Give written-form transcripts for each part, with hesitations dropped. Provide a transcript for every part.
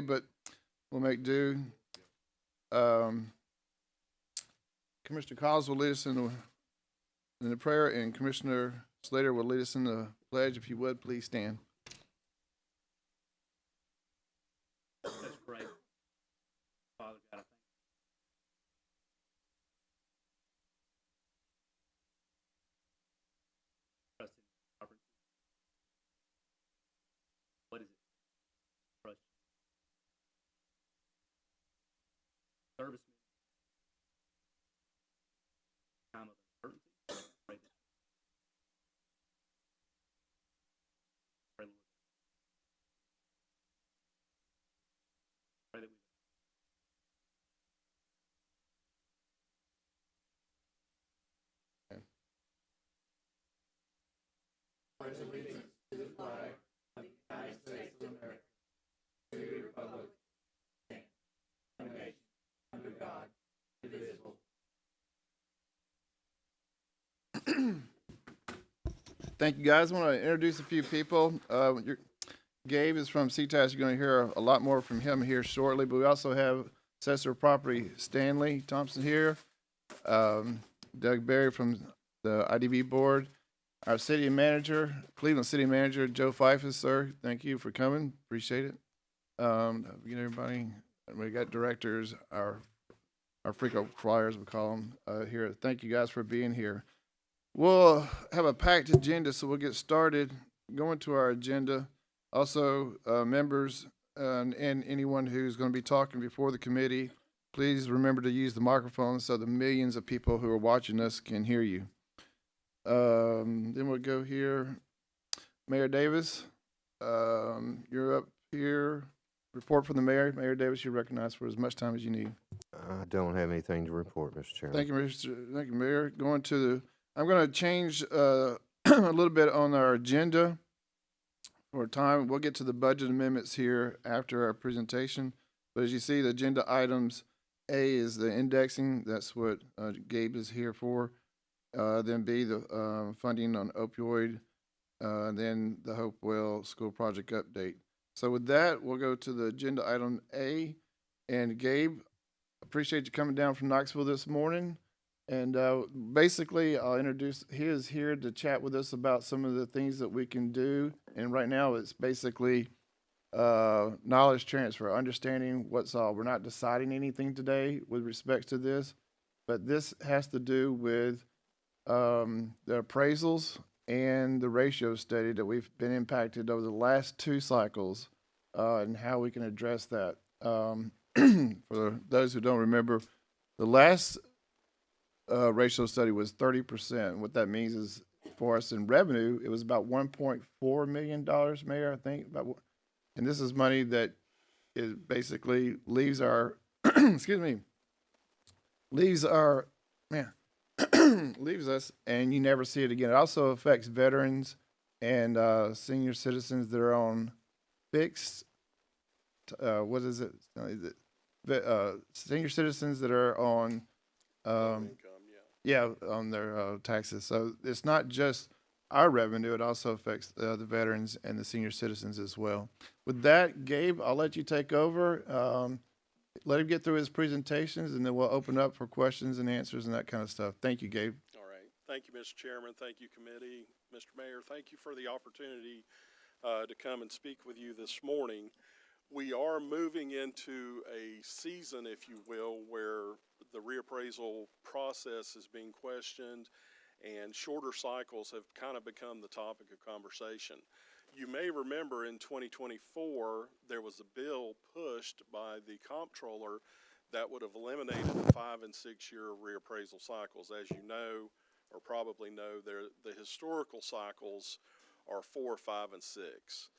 but we'll make do. Um, Commissioner Collins will lead us in the prayer, and Commissioner Slater will lead us in the pledge. If you would, please stand. Let's pray. Father God, I thank you. Trust in your sovereignty. What is it? Trust you. Service me. Time of uncertainty. Pray that. Pray, Lord. Pray that we. Thank you, guys. I want to introduce a few people. Gabe is from CTAS. You're going to hear a lot more from him here shortly, but we also have Assessor of Property Stanley Thompson here, Doug Berry from the IDB Board, our City Manager, Cleveland City Manager, Joe Fifus, sir. Thank you for coming. Appreciate it. Again, everybody, we got directors, our frequent flyers, we call them, here. Thank you guys for being here. We'll have a packed agenda, so we'll get started. Going to our agenda. Also, members and anyone who's going to be talking before the committee, please remember to use the microphone so the millions of people who are watching us can hear you. Then we'll go here. Mayor Davis, you're up here. Report from the mayor. Mayor Davis, you're recognized for as much time as you need. I don't have anything to report, Mr. Chairman. Thank you, Mayor. I'm going to change a little bit on our agenda for time. We'll get to the budget amendments here after our presentation. But as you see, the agenda items, A is the indexing. That's what Gabe is here for. Then B, the funding on opioid. Then the Hopewell School Project update. So with that, we'll go to the agenda item A. And Gabe, appreciate you coming down from Knoxville this morning. And basically, I'll introduce, he is here to chat with us about some of the things that we can do. And right now, it's basically knowledge transfer, understanding what's all. We're not deciding anything today with respect to this, but this has to do with the appraisals and the ratio study that we've been impacted over the last 2 cycles and how we can address that. For those who don't remember, the last ratio study was 30%. What that means is for us in revenue, it was about $1.4 million, Mayor, I think. And this is money that is basically leaves our, excuse me, leaves us and you never see it again. It also affects veterans and senior citizens that are on fixed, what is it? Senior citizens that are on income, on their taxes. So it's not just our revenue, it also affects the veterans and the senior citizens as well. With that, Gabe, I'll let you take over. Let him get through his presentations, and then we'll open up for questions and answers and that kind of stuff. Thank you, Gabe. All right. Thank you, Mr. Chairman. Thank you, committee. Mr. Mayor, thank you for the opportunity to come and speak with you this morning. We are moving into a season, if you will, where the reappraisal process is being questioned and shorter cycles have kind of become the topic of conversation. You may remember in 2024, there was a bill pushed by the comptroller that would have eliminated the 5 and 6 year reappraisal cycles. As you know, or probably know, the historical cycles are 4, 5, and 6.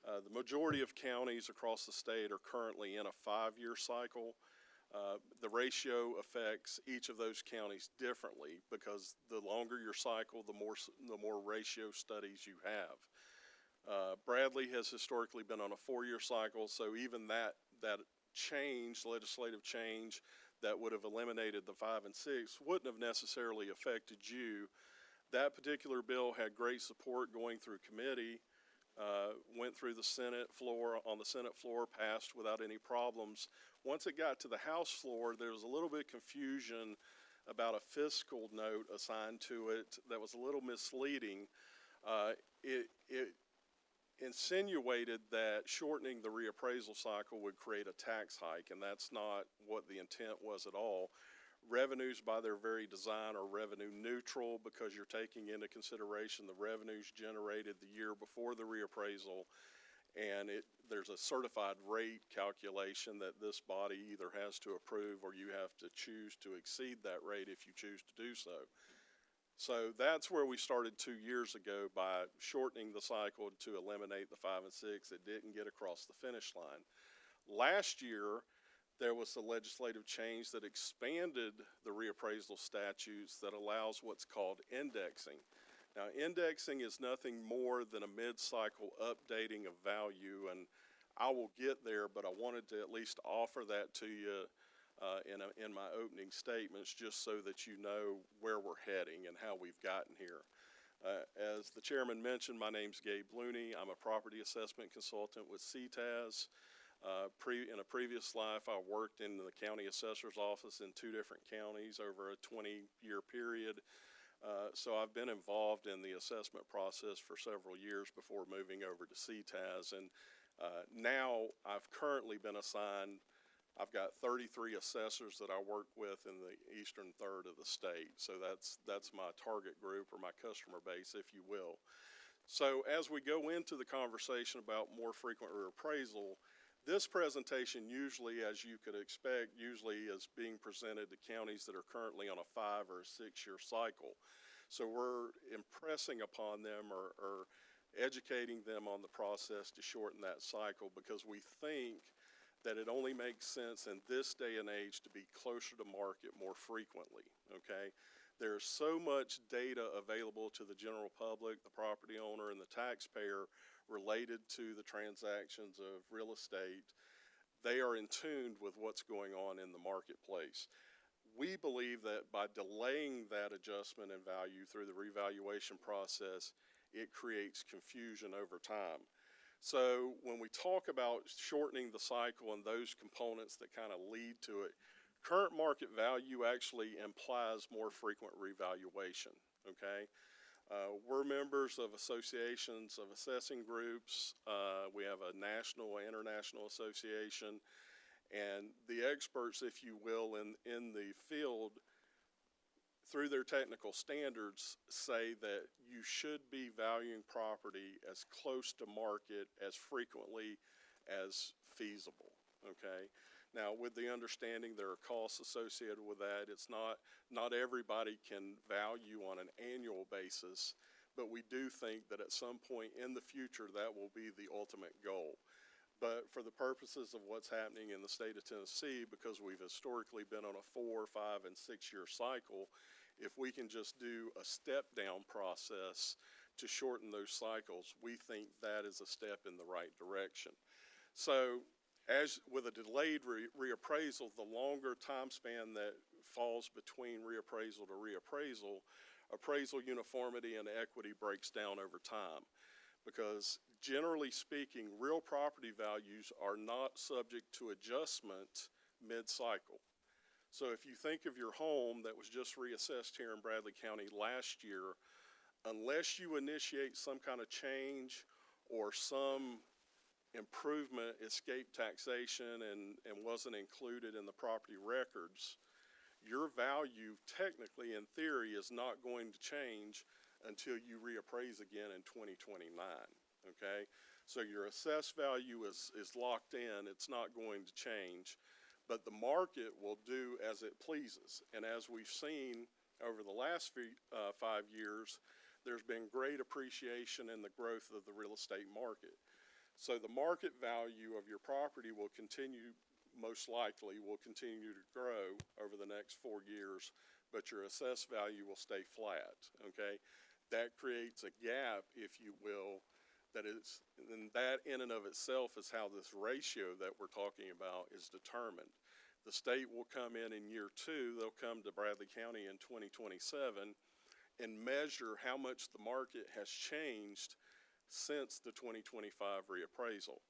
The majority of counties across the state are currently in a 5-year cycle. The ratio affects each of those counties differently because the longer your cycle, the more ratio studies you have. Bradley has historically been on a 4-year cycle, so even that change, legislative change, that would have eliminated the 5 and 6 wouldn't have necessarily affected you. That particular bill had great support going through committee. went through the Senate floor, on the Senate floor, passed without any problems. Once it got to the House floor, there was a little bit of confusion about a fiscal note assigned to it that was a little misleading. It insinuated that shortening the reappraisal cycle would create a tax hike, and that's not what the intent was at all. Revenues, by their very design, are revenue neutral because you're taking into consideration the revenues generated the year before the reappraisal, and there's a certified rate calculation that this body either has to approve or you have to choose to exceed that rate if you choose to do so. So that's where we started 2 years ago by shortening the cycle to eliminate the 5 and 6. It didn't get across the finish line. Last year, there was a legislative change that expanded the reappraisal statutes that allows what's called indexing. Now, indexing is nothing more than a mid-cycle updating of value, and I will get there, but I wanted to at least offer that to you in my opening statements, just so that you know where we're heading and how we've gotten here. As the chairman mentioned, my name's Gabe Looney. I'm a property assessment consultant with CTAS. In a previous life, I worked in the county assessor's office in 2 different counties over a 20-year period. So I've been involved in the assessment process for several years before moving over to CTAS. And now I've currently been assigned, I've got 33 assessors that I work with in the eastern third of the state. So that's my target group, or my customer base, if you will. So as we go into the conversation about more frequent reappraisal, this presentation usually, as you could expect, usually is being presented to counties that are currently on a 5 or 6 year cycle. So we're impressing upon them or educating them on the process to shorten that cycle, because we think that it only makes sense in this day and age to be closer to market more frequently, okay? There's so much data available to the general public, the property owner, and the taxpayer related to the transactions of real estate. They are in tune with what's going on in the marketplace. We believe that by delaying that adjustment in value through the revaluation process, it creates confusion over time. So when we talk about shortening the cycle and those components that kind of lead to it, current market value actually implies more frequent revaluation, okay? We're members of associations of assessing groups. We have a national, international association, and the experts, if you will, in the field, through their technical standards, say that you should be valuing property as close to market as frequently as feasible, okay? Now, with the understanding there are costs associated with that, it's not everybody can value on an annual basis, but we do think that at some point in the future that will be the ultimate goal. But for the purposes of what's happening in the state of Tennessee, because we've historically been on a 4, 5, and 6 year cycle, if we can just do a step down process to shorten those cycles, we think that is a step in the right direction. So as with a delayed reappraisal, the longer time span that falls between reappraisal to reappraisal, appraisal uniformity and equity breaks down over time. Because generally speaking, real property values are not subject to adjustment mid-cycle. So if you think of your home that was just reassessed here in Bradley County last year, unless you initiate some kind of change or some improvement escaped taxation and wasn't included in the property records, your value technically in theory is not going to change until you reappraise again in 2029, okay? So your assessed value is locked in, it's not going to change, but the market will do as it pleases. And as we've seen over the last 5 years, there's been great appreciation in the growth of the real estate market. So the market value of your property will continue, most likely will continue to grow over the next 4 years, but your assessed value will stay flat, okay? That creates a gap, if you will, and that in and of itself is how this ratio that we're talking about is determined. The state will come in year 2, they'll come to Bradley County in 2027 and measure how much the market has changed since the 2025 reappraisal.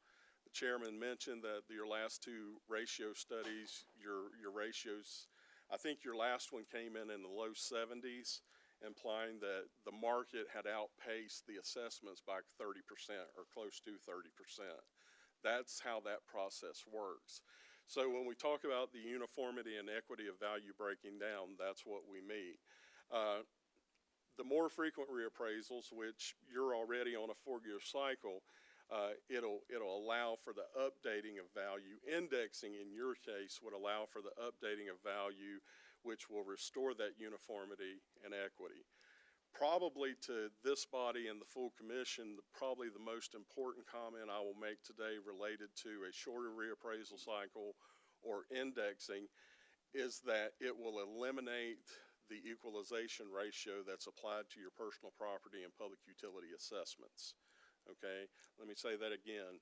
The chairman mentioned that your last two ratio studies, your ratios, I think your last one came in the low 70s, implying that the market had outpaced the assessments by 30% or close to 30%. That's how that process works. So when we talk about the uniformity and equity of value breaking down, that's what we mean. The more frequent reappraisals, which you're already on a 4-year cycle, it'll allow for the updating of value. Indexing, in your case, would allow for the updating of value, which will restore that uniformity and equity. Probably to this body and the full commission, probably the most important comment I will make today related to a shorter reappraisal cycle or indexing is that it will eliminate the equalization ratio that's applied to your personal property and public utility assessments. Okay, let me say that again.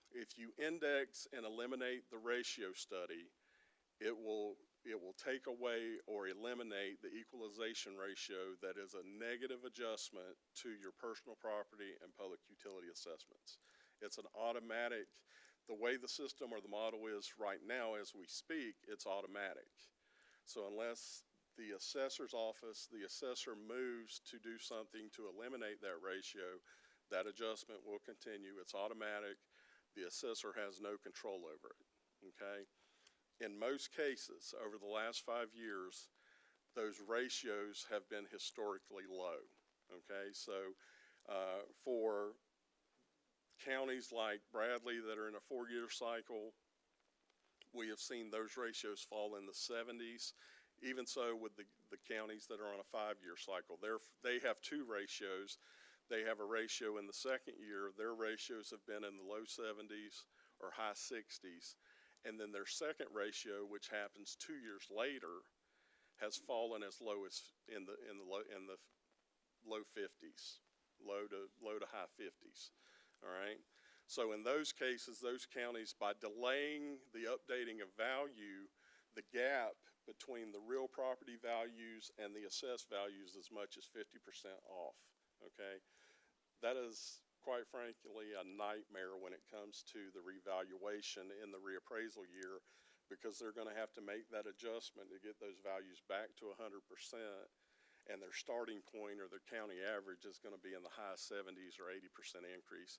If you index and eliminate the ratio study, it will take away or eliminate the equalization ratio that is a negative adjustment to your personal property and public utility assessments. It's an automatic, the way the system or the model is right now as we speak, it's automatic. So unless the assessor's office, the assessor moves to do something to eliminate that ratio, that adjustment will continue. It's automatic. The assessor has no control over it, okay? In most cases, over the last 5 years, those ratios have been historically low, okay? So for counties like Bradley that are in a 4-year cycle, we have seen those ratios fall in the 70s. Even so with the counties that are on a 5-year cycle, they have two ratios. They have a ratio in the second year. Their ratios have been in the low 70s or high 60s. And then their second ratio, which happens 2 years later, has fallen as low as in the low 50s, low to high 50s. All right. So in those cases, those counties, by delaying the updating of value, the gap between the real property values and the assessed values as much as 50% off. Okay, that is quite frankly a nightmare when it comes to the revaluation in the reappraisal year, because they're going to have to make that adjustment to get those values back to 100%, and their starting point or their county average is going to be in the high 70s or 80% increase,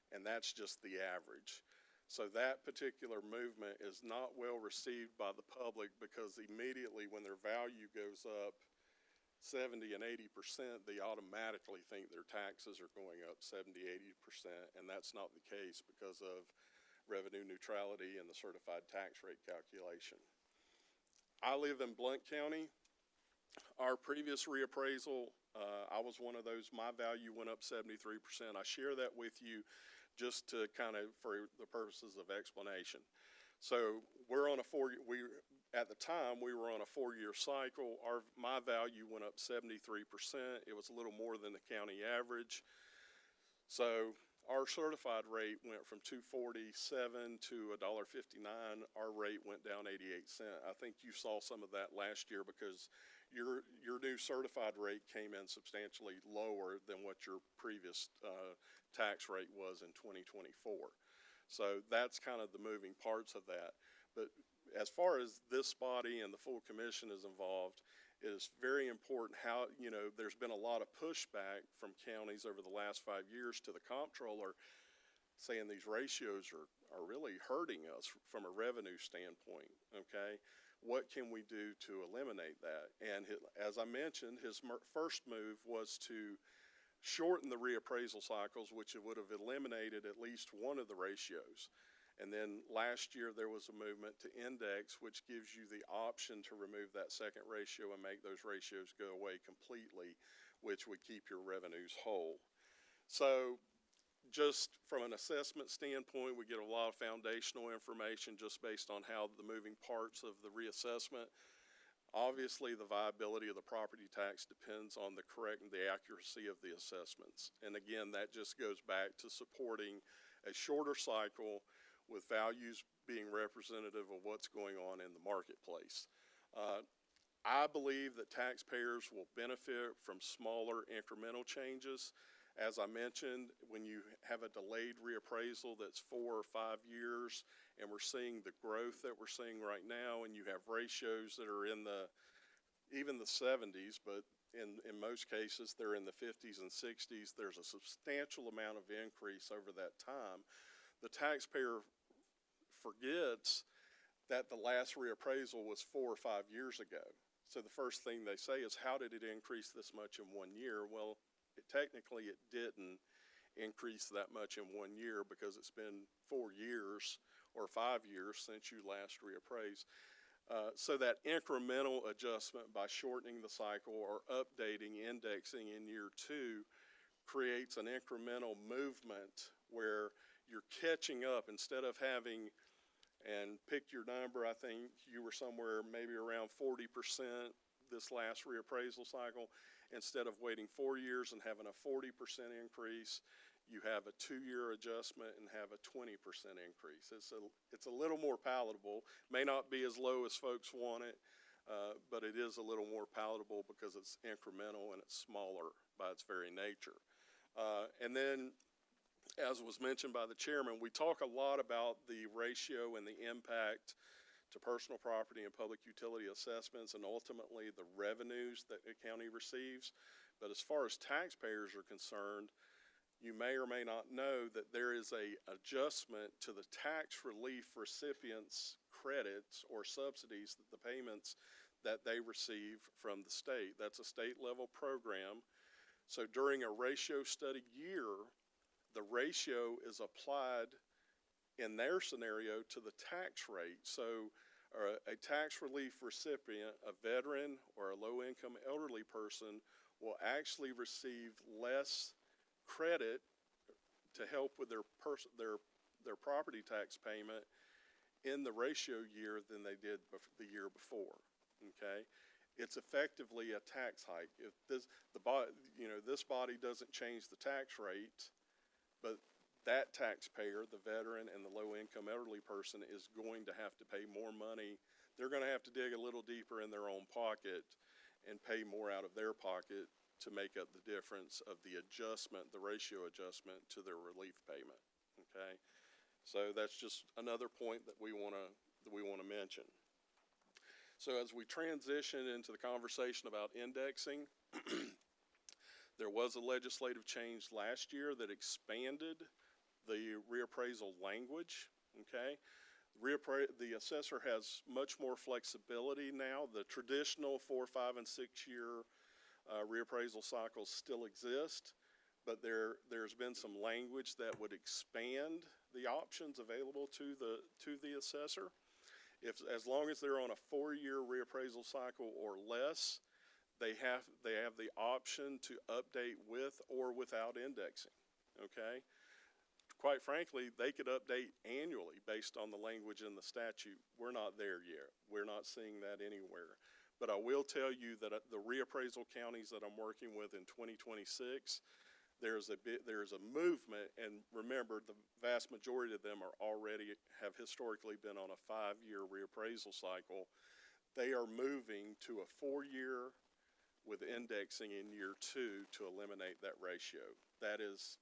and that's just the average. So that particular movement is not well received by the public, because immediately when their value goes up 70 and 80%, they automatically think their taxes are going up 70, 80%, and that's not the case because of revenue neutrality and the certified tax rate calculation. I live in Blount County. Our previous reappraisal, I was one of those, my value went up 73%. I share that with you just to kind of, for the purposes of explanation. So we're on at the time, we were on a 4-year cycle. My value went up 73%. It was a little more than the county average. So our certified rate went from $2.47 to $1.59. Our rate went down 88 cents. I think you saw some of that last year because your new certified rate came in substantially lower than what your previous tax rate was in 2024. So that's kind of the moving parts of that. But as far as this body and the full commission is involved, it is very important how, there's been a lot of pushback from counties over the last 5 years to the comptroller saying these ratios are really hurting us from a revenue standpoint, okay? What can we do to eliminate that? And as I mentioned, his first move was to shorten the reappraisal cycles, which would have eliminated at least one of the ratios. And then last year there was a movement to index, which gives you the option to remove that second ratio and make those ratios go away completely, which would keep your revenues whole. So just from an assessment standpoint, we get a lot of foundational information just based on how the moving parts of the reassessment. Obviously, the viability of the property tax depends on the accuracy of the assessments. And again, that just goes back to supporting a shorter cycle with values being representative of what's going on in the marketplace. I believe that taxpayers will benefit from smaller incremental changes. As I mentioned, when you have a delayed reappraisal that's 4 or 5 years, and we're seeing the growth that we're seeing right now, and you have ratios that are in even the 70s, but in most cases, they're in the 50s and 60s, there's a substantial amount of increase over that time. The taxpayer forgets that the last reappraisal was 4 or 5 years ago. So the first thing they say is, how did it increase this much in 1 year? Well, technically it didn't increase that much in 1 year because it's been 4 years or 5 years since you last reappraised. So that incremental adjustment by shortening the cycle or updating indexing in year 2 creates an incremental movement where you're catching up instead of having, and pick your number, I think you were somewhere maybe around 40% this last reappraisal cycle. Instead of waiting 4 years and having a 40% increase, you have a 2-year adjustment and have a 20% increase. It's a little more palatable. May not be as low as folks want it, but it is a little more palatable because it's incremental and it's smaller by its very nature. And then, as was mentioned by the chairman, we talk a lot about the ratio and the impact to personal property and public utility assessments and ultimately the revenues that the county receives. But as far as taxpayers are concerned, you may or may not know that there is a adjustment to the tax relief recipients' credits or subsidies, that the payments that they receive from the state. That's a state level program. So during a ratio study year, the ratio is applied in their scenario to the tax rate. So a tax relief recipient, a veteran or a low-income elderly person, will actually receive less credit to help with their property tax payment in the ratio year than they did the year before. Okay, it's effectively a tax hike. If this body doesn't change the tax rate, but that taxpayer, the veteran and the low-income elderly person, is going to have to pay more money. They're going to have to dig a little deeper in their own pocket and pay more out of their pocket to make up the difference of the adjustment, the ratio adjustment to their relief payment. Okay, so that's just another point that we want to mention. So as we transition into the conversation about indexing, there was a legislative change last year that expanded the reappraisal language. Okay, the assessor has much more flexibility now. The traditional 4, 5, and 6 year reappraisal cycles still exist, but there's been some language that would expand the options available to the assessor. As long as they're on a 4-year reappraisal cycle or less, they have the option to update with or without indexing. Okay, quite frankly, they could update annually based on the language in the statute. We're not there yet. We're not seeing that anywhere. But I will tell you that the reappraisal counties that I'm working with in 2026, there's a movement, and remember, the vast majority of them have historically been on a 5-year reappraisal cycle. They are moving to a 4-year with indexing in year 2 to eliminate that ratio. That is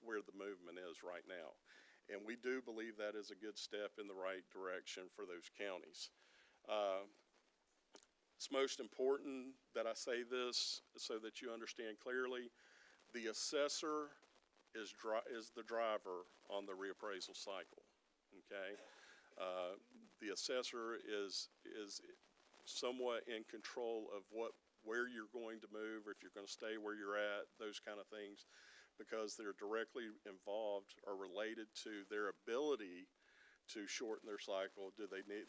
where the movement is right now. And we do believe that is a good step in the right direction for those counties. It's most important that I say this so that you understand clearly. The assessor is the driver on the reappraisal cycle. Okay, the assessor is somewhat in control of where you're going to move, or if you're going to stay where you're at, those kind of things, because they're directly involved or related to their ability to shorten their cycle. Do they need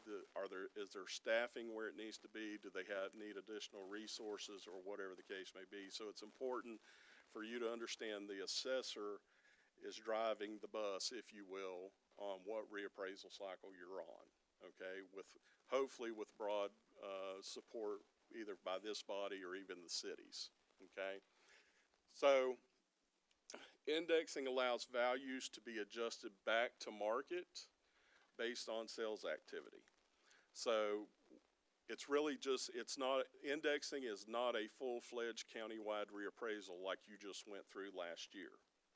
is there staffing where it needs to be? Do they need additional resources, or whatever the case may be? So it's important for you to understand the assessor is driving the bus, if you will, on what reappraisal cycle you're on. Okay, hopefully with broad support either by this body or even the cities. Okay, so indexing allows values to be adjusted back to market based on sales activity. So it's really just, it's not, indexing is not a full-fledged countywide reappraisal like you just went through last year.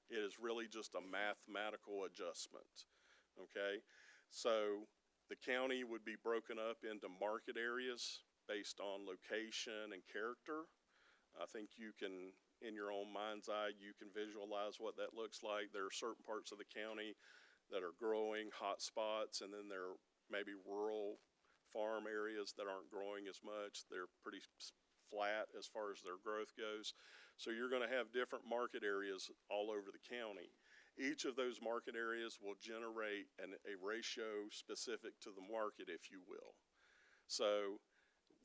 It is really just a mathematical adjustment, okay? So the county would be broken up into market areas based on location and character. I think you can, in your own mind's eye, you can visualize what that looks like. There are certain parts of the county that are growing, hot spots, and then there are maybe rural farm areas that aren't growing as much. They're pretty flat as far as their growth goes. So you're going to have different market areas all over the county. Each of those market areas will generate a ratio specific to the market, if you will. So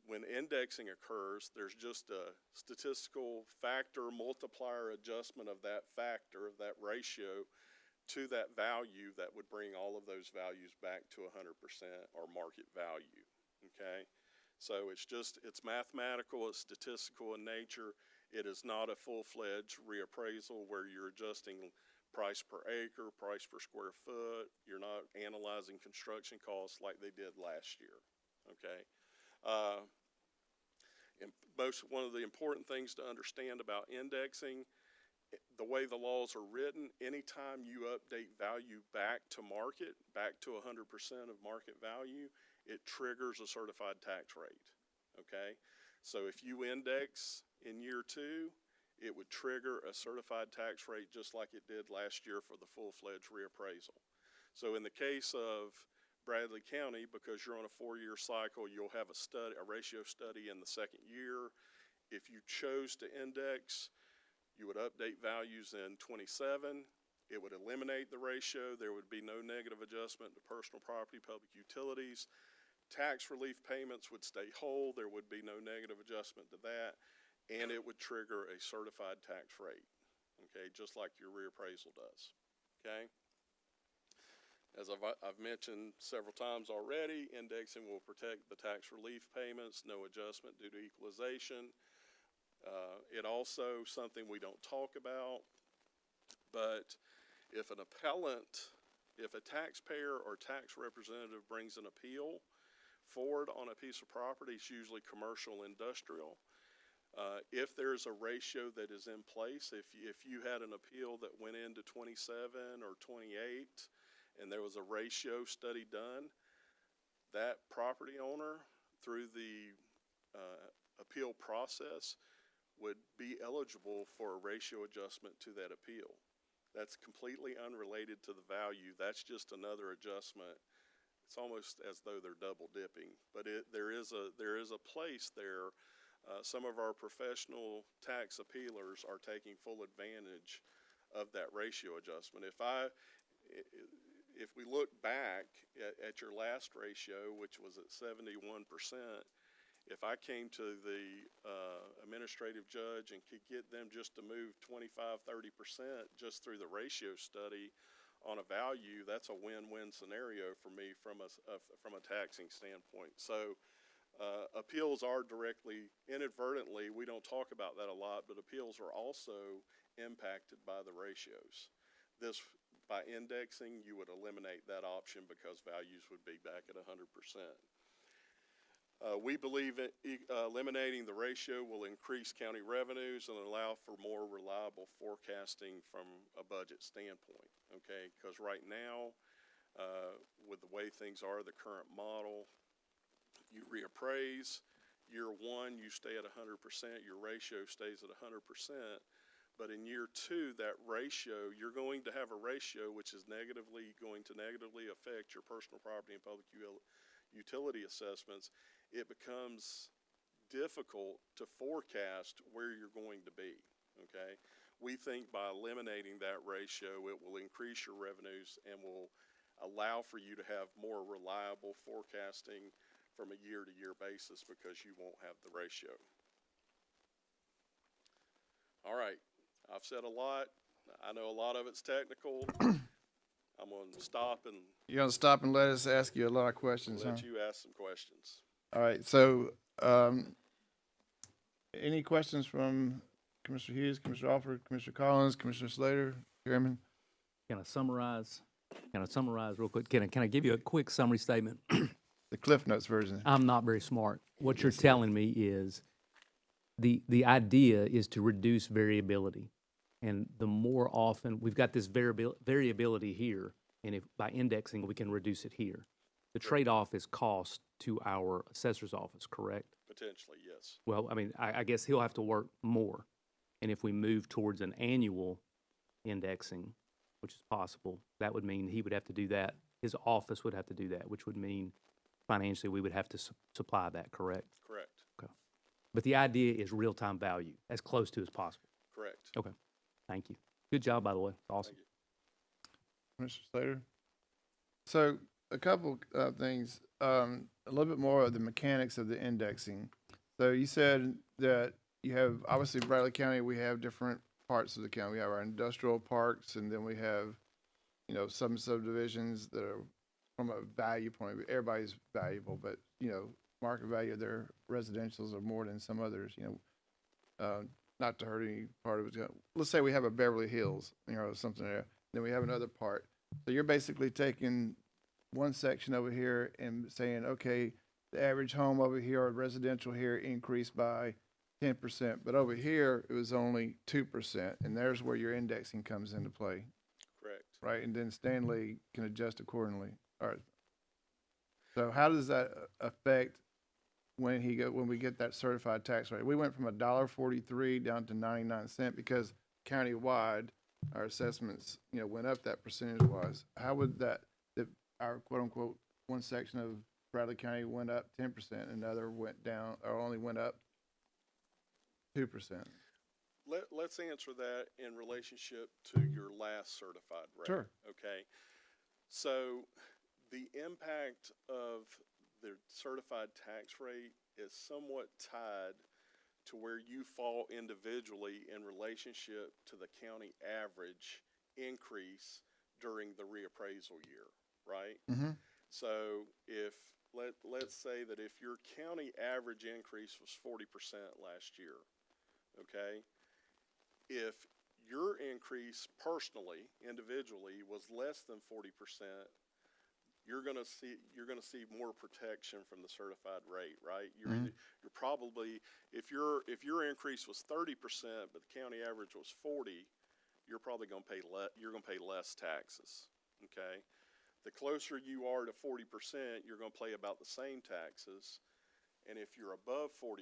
when indexing occurs, there's just a statistical factor multiplier adjustment of that factor, of that ratio, to that value that would bring all of those values back to 100% or market value, okay? So it's mathematical, it's statistical in nature. It is not a full-fledged reappraisal where you're adjusting price per acre, price per square foot. You're not analyzing construction costs like they did last year, okay? And one of the important things to understand about indexing, the way the laws are written, anytime you update value back to market, back to 100% of market value, it triggers a certified tax rate, okay? So if you index in year 2, it would trigger a certified tax rate just like it did last year for the full-fledged reappraisal. So in the case of Bradley County, because you're on a 4-year cycle, you'll have a ratio study in the second year. If you chose to index, you would update values in 27. It would eliminate the ratio. There would be no negative adjustment to personal property, public utilities. Tax relief payments would stay whole. There would be no negative adjustment to that. And it would trigger a certified tax rate, okay, just like your reappraisal does, okay? As I've mentioned several times already, indexing will protect the tax relief payments, no adjustment due to equalization. It also, something we don't talk about, but if a taxpayer or tax representative brings an appeal forward on a piece of property, it's usually commercial, industrial. If there's a ratio that is in place, if you had an appeal that went into 27 or 28 and there was a ratio study done, that property owner through the appeal process would be eligible for a ratio adjustment to that appeal. That's completely unrelated to the value. That's just another adjustment. It's almost as though they're double dipping, but there is a place there. Some of our professional tax appealers are taking full advantage of that ratio adjustment. If we look back at your last ratio, which was at 71%, if I came to the administrative judge and could get them just to move 25, 30% just through the ratio study on a value, that's a win-win scenario for me from a taxing standpoint. So appeals are directly, inadvertently, we don't talk about that a lot, but appeals are also impacted by the ratios. By indexing, you would eliminate that option because values would be back at 100%. We believe eliminating the ratio will increase county revenues and allow for more reliable forecasting from a budget standpoint, okay? Because right now, with the way things are, the current model, you reappraise, year 1, you stay at 100%, your ratio stays at 100%, but in year 2, that ratio, you're going to have a ratio which is going to negatively affect your personal property and public utility assessments. It becomes difficult to forecast where you're going to be, okay? We think by eliminating that ratio, it will increase your revenues and will allow for you to have more reliable forecasting from a year-to-year basis because you won't have the ratio. All right, I've said a lot. I know a lot of it's technical. I'm going to stop and You're gonna stop and let us ask you a lot of questions, huh? let you ask some questions. All right, so, any questions from Commissioner Hughes, Commissioner Alford, Commissioner Collins, Commissioner Slater, Chairman? Can I summarize real quick? Can I give you a quick summary statement? the Cliff Notes version. I'm not very smart. What you're telling me is the idea is to reduce variability. And the more often, we've got this variability here, and if by indexing, we can reduce it here. The trade-off is cost to our assessor's office, correct? Potentially, yes. Well, I mean, I guess he'll have to work more. And if we move towards an annual indexing, which is possible, that would mean he would have to do that. His office would have to do that, which would mean financially we would have to supply that, correct? Correct. But the idea is real-time value, as close to as possible. Correct. Okay, thank you. Good job, by the way. Awesome. Thank you. Mr. Slater? So a couple of things, a little bit more of the mechanics of the indexing. So you said that you have, obviously Bradley County, we have different parts of the county. We have our industrial parks, and then we have, you know, some subdivisions that are from a value point of view. Everybody's valuable, but, you know, market value of their residentials are more than some others, you know. Not to hurt any part of it. Let's say we have a Beverly Hills, you know, something there. Then we have another part. So you're basically taking one section over here and saying, okay, the average home over here or residential here increased by 10%, but over here it was only 2%, and there's where your indexing comes into play, Correct. right? And then Stanley can adjust accordingly. All right. So how does that affect when we get that certified tax rate? We went from $1.43 down to 99 cents because countywide our assessments, you know, went up that percentage wise. How would that, if our quote unquote one section of Bradley County went up 10%, another went down or only went up 2%? Let's answer that in relationship to your last certified rate. Sure. Okay. So the impact of the certified tax rate is somewhat tied to where you fall individually in relationship to the county average increase during the reappraisal year, right? Mm-hmm. So if let's say that if your county average increase was 40% last year, okay, if your increase personally, individually, was less than 40%, you're gonna see more protection from the certified rate, right? You're probably, if your increase was 30%, but the county average was 40, you're probably gonna pay less taxes. Okay, the closer you are to 40%, you're gonna pay about the same taxes, and if you're above 40%,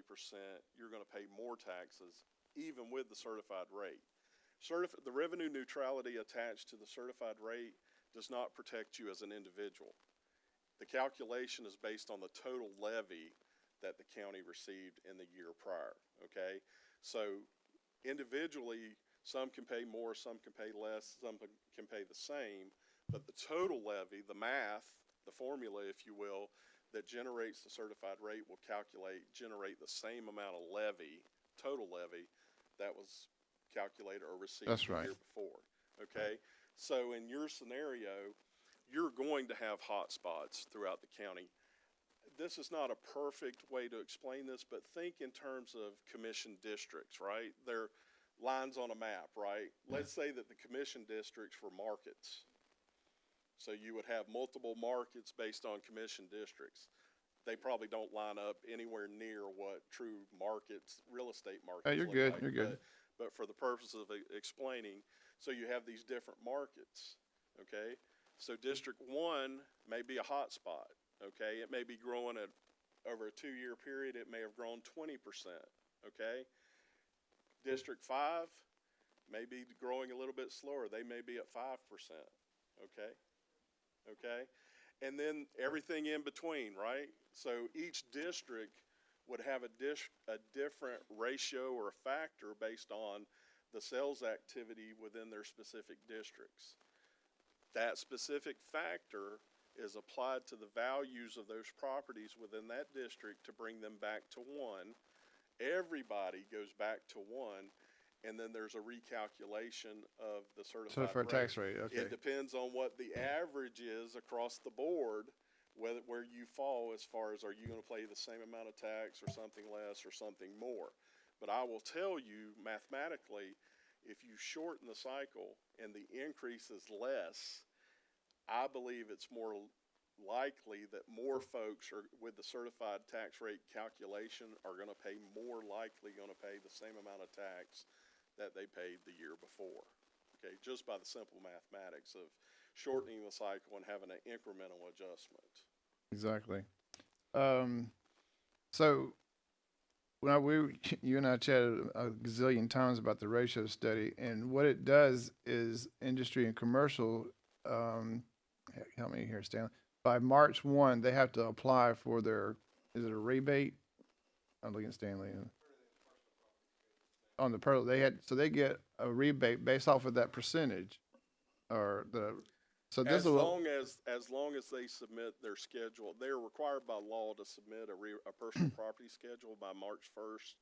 you're gonna pay more taxes, even with the certified rate. The revenue neutrality attached to the certified rate does not protect you as an individual. The calculation is based on the total levy that the county received in the year prior, okay? So individually, some can pay more, some can pay less, some can pay the same, but the total levy, the math, the formula, if you will, that generates the certified rate will generate the same amount of levy, total levy, that was calculated or received That's the right. year before, okay? So in your scenario, you're going to have hot spots throughout the county. This is not a perfect way to explain this, but think in terms of commission districts, right? They're lines on a map, right? Let's say that the commission districts were markets. So you would have multiple markets based on commission districts. They probably don't line up anywhere near what true markets, real estate markets You're look good, like, you're good. But for the purpose of explaining, so you have these different markets, okay? So District 1 may be a hot spot, okay? It may be growing at, over a 2-year period, it may have grown 20%, okay? District 5 may be growing a little bit slower. They may be at 5%, okay? Okay? And then everything in between, right? So each district would have a different ratio or a factor based on the sales activity within their specific districts. That specific factor is applied to the values of those properties within that district to bring them back to 1. Everybody goes back to 1, and then there's a recalculation of the certified rate. Tax rate, okay. It depends on what the average is across the board, where you fall as far as, are you going to pay the same amount of tax or something less or something more. But I will tell you mathematically, if you shorten the cycle and the increase is less, I believe it's more likely that more folks are, with the certified tax rate calculation, are gonna pay, more likely gonna pay the same amount of tax that they paid the year before. Okay, just by the simple mathematics of shortening the cycle and having an incremental adjustment. Exactly. So when you and I chatted a gazillion times about the ratio study, and what it does is industry and commercial, help me here, Stanley. By March 1, they have to apply for their, is it a rebate? I'm looking at Stanley. On the so they get a rebate based off of that percentage, or so this As will. long as they submit their schedule, they are required by law to submit a personal property schedule by March 1st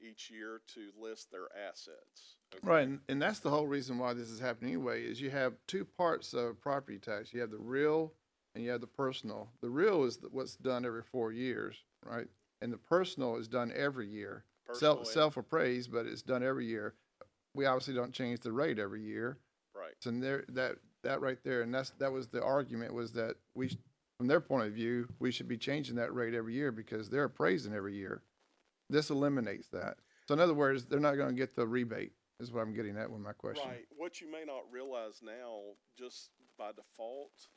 each year to list their assets. Okay? Right, and that's the whole reason why this is happening anyway, is you have two parts of property tax. You have the real and you have the personal. The real is what's done every 4 years, right? And the personal is done every year. Personal and- Self-appraised, but it's done every year. We obviously don't change the rate every year. Right. So that right there, and that was the argument, was that from their point of view, we should be changing that rate every year because they're appraising every year. This eliminates that. So in other words, they're not gonna get the rebate, is what I'm getting at with my question. Right. What you may not realize now, just by default,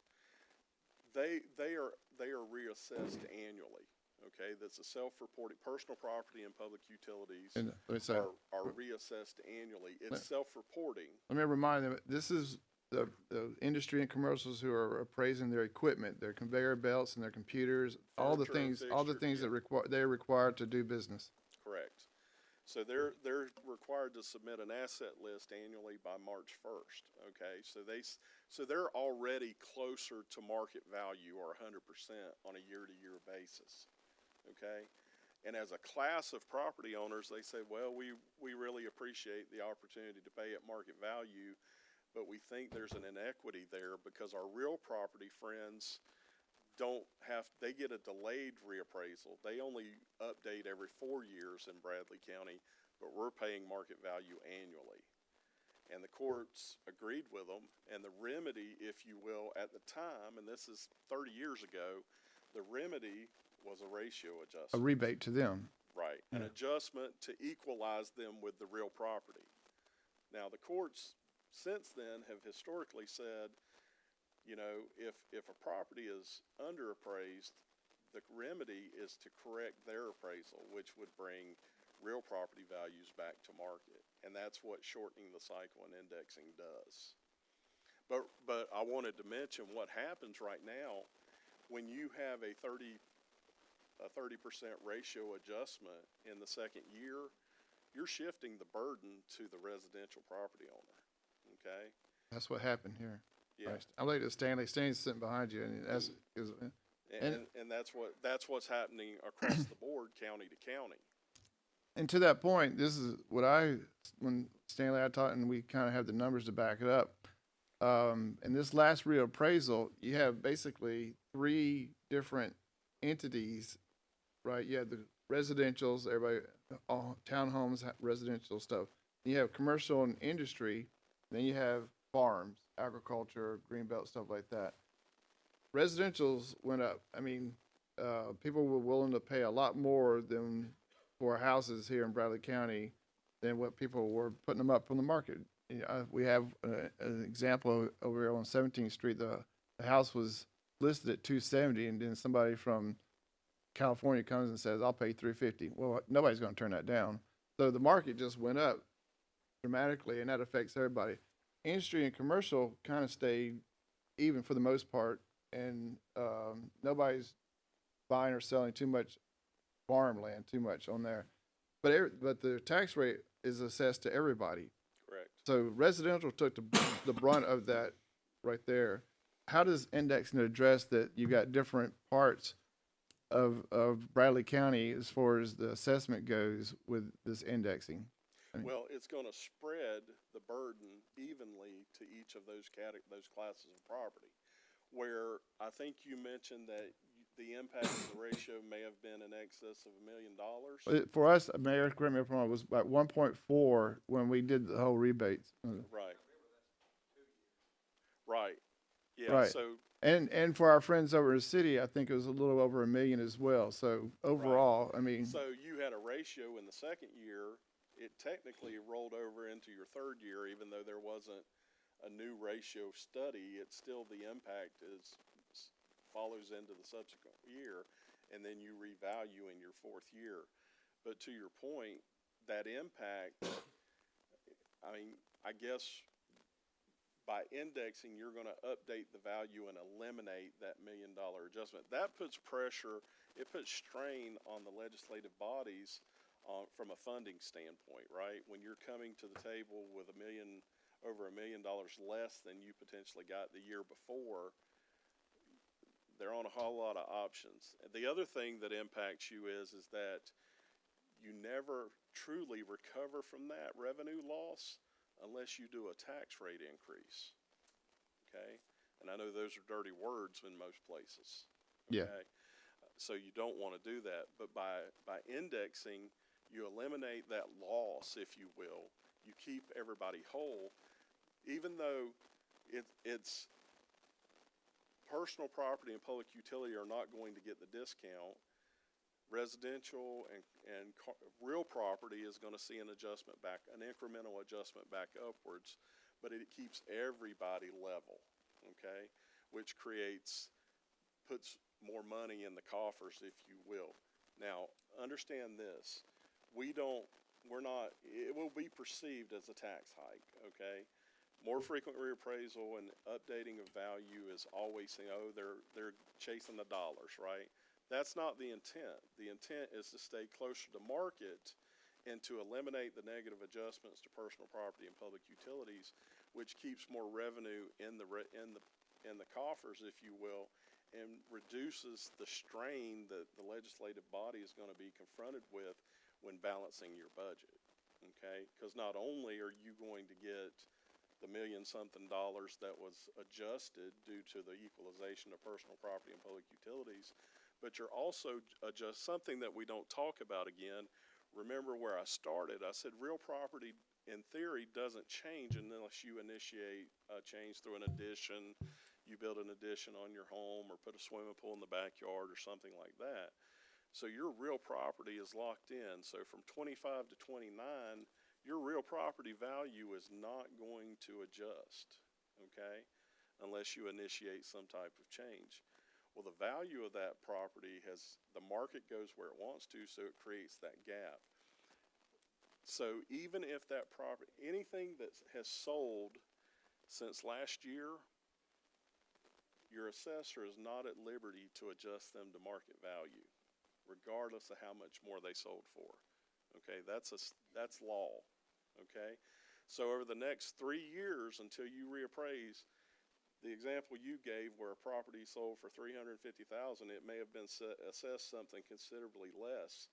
they are reassessed annually. Okay, that's a self-reported personal property and public utilities And let me say, are reassessed annually. It's self-reporting. let me remind them, this is the industry and commercials who are appraising their equipment, their conveyor belts and their computers, all the Furniture and things fixtures, that they're required to do business. Correct. So they're required to submit an asset list annually by March 1st. Okay, so they're already closer to market value or 100% on a year-to-year basis. Okay, and as a class of property owners, they say, well, we really appreciate the opportunity to pay at market value, but we think there's an inequity there because our real property friends they get a delayed reappraisal. They only update every 4 years in Bradley County, but we're paying market value annually. And the courts agreed with them, and the remedy, if you will, at the time, and this is 30 years ago, the remedy was a ratio A adjustment. rebate to them. Right, an adjustment to equalize them with the real property. Now, the courts since then have historically said, you know, if a property is underappraised, the remedy is to correct their appraisal, which would bring real property values back to market. And that's what shortening the cycle and indexing does. But I wanted to mention what happens right now when you have a 30% ratio adjustment in the second year. You're shifting the burden to the residential property owner. Okay. That's what happened here. Yeah. Right. I'm looking at Stanley. Stanley's sitting behind you, and And that's what's happening across the board, county to county. And to that point, this is what when Stanley, I taught, and we kind of have the numbers to back it up. In this last reappraisal, you have basically 3 different entities, right? You have the residentials, everybody, all townhomes, residential stuff. You have commercial and industry. Then you have farms, agriculture, greenbelt, stuff like that. Residentials went up. I mean, people were willing to pay a lot more than for houses here in Bradley County than what people were putting them up from the market. We have an example over here on 17th Street. The house was listed at $270, and then somebody from California comes and says, "I'll pay $350." Well, nobody's going to turn that down. So the market just went up dramatically, and that affects everybody. Industry and commercial kind of stayed even for the most part, and nobody's buying or selling too much farmland, too much on there. But the tax rate is assessed to everybody. Correct. So residential took the brunt of that right there. How does indexing address that? You got different parts of Bradley County as far as the assessment goes with this indexing. Well, it's going to spread the burden evenly to each of those classes of property. Where I think you mentioned that the impact of the ratio may have been in excess of $1 million. For us, Mayor, correct me if I'm wrong, it was about 1.4 when we did the whole rebates. Right. Right. Yeah. Right. So And for our friends over in the city, I think it was a little over $1 million as well. So overall, I mean, So you had a ratio in the second year. It technically rolled over into your third year, even though there wasn't a new ratio study. It's still the impact follows into the subsequent year, and then you revalue in your fourth year. But to your point, that impact, I mean, I guess by indexing, you're going to update the value and eliminate that $1 million adjustment. That puts pressure, it puts strain on the legislative bodies from a funding standpoint, right? When you're coming to the table with over $1 million less than you potentially got the year before, they're on a whole lot of options. The other thing that impacts you is that you never truly recover from that revenue loss unless you do a tax rate increase, okay? And I know those are dirty words in most places, Yeah. okay? So you don't want to do that, but by indexing, you eliminate that loss, if you will. You keep everybody whole, even though it's personal property and public utility are not going to get the discount. Residential and real property is going to see an adjustment back, an incremental adjustment back upwards, but it keeps everybody level, okay? Which puts more money in the coffers, if you will. Now, understand this. It will be perceived as a tax hike, okay? More frequent reappraisal and updating of value is always saying, oh, they're chasing the dollars, right? That's not the intent. The intent is to stay closer to market and to eliminate the negative adjustments to personal property and public utilities, which keeps more revenue in the coffers, if you will, and reduces the strain that the legislative body is going to be confronted with when balancing your budget. Okay? Because not only are you going to get the $1,000,000-something that was adjusted due to the equalization of personal property and public utilities, but you're also adjust something that we don't talk about again. Remember where I started. I said real property in theory doesn't change unless you initiate a change through an addition. You build an addition on your home or put a swimming pool in the backyard or something like that. So your real property is locked in. So from 25 to 29, your real property value is not going to adjust, okay, unless you initiate some type of change. Well, the value of that property the market goes where it wants to, so it creates that gap. So even if that property, anything that has sold since last year, your assessor is not at liberty to adjust them to market value, regardless of how much more they sold for. Okay, that's law. Okay, so over the next 3 years until you reappraise, the example you gave where a property sold for $350,000, it may have been assessed something considerably less.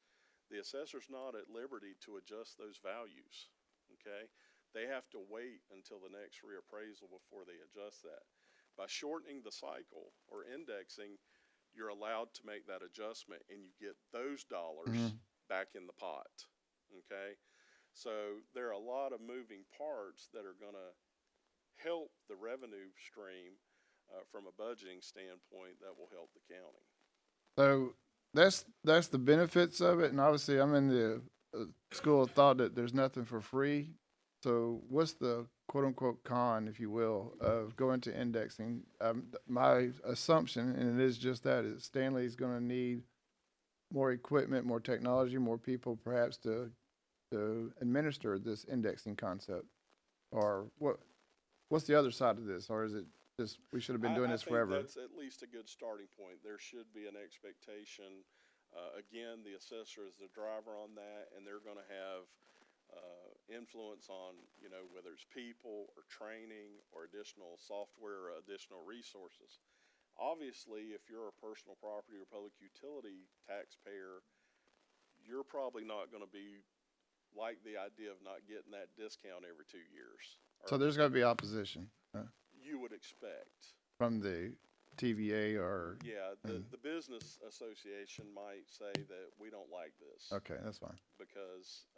The assessor's not at liberty to adjust those values. Okay, they have to wait until the next reappraisal before they adjust that. By shortening the cycle or indexing, you're allowed to make that adjustment, and you get those dollars back in the pot. Okay, so there are a lot of moving parts that are going to help the revenue stream from a budgeting standpoint that will help the county. so that's the benefits of it. And obviously, I'm in the school of thought that there's nothing for free. So what's the quote unquote con, if you will, of going to indexing? My assumption, and it is just that, is Stanley's going to need more equipment, more technology, more people perhaps to administer this indexing concept. Or what's the other side of this? Or is it just we should have been doing this forever? I think that's at least a good starting point. There should be an expectation. Again, the assessor is the driver on that, and they're going to have influence on, whether it's people or training or additional software or additional resources. Obviously, if you're a personal property or public utility taxpayer, you're probably not going to be like the idea of not getting that discount every 2 years. So there's going to be opposition You would expect. from the TVA or Yeah, the business association might say that we don't like this. okay, that's fine. Because,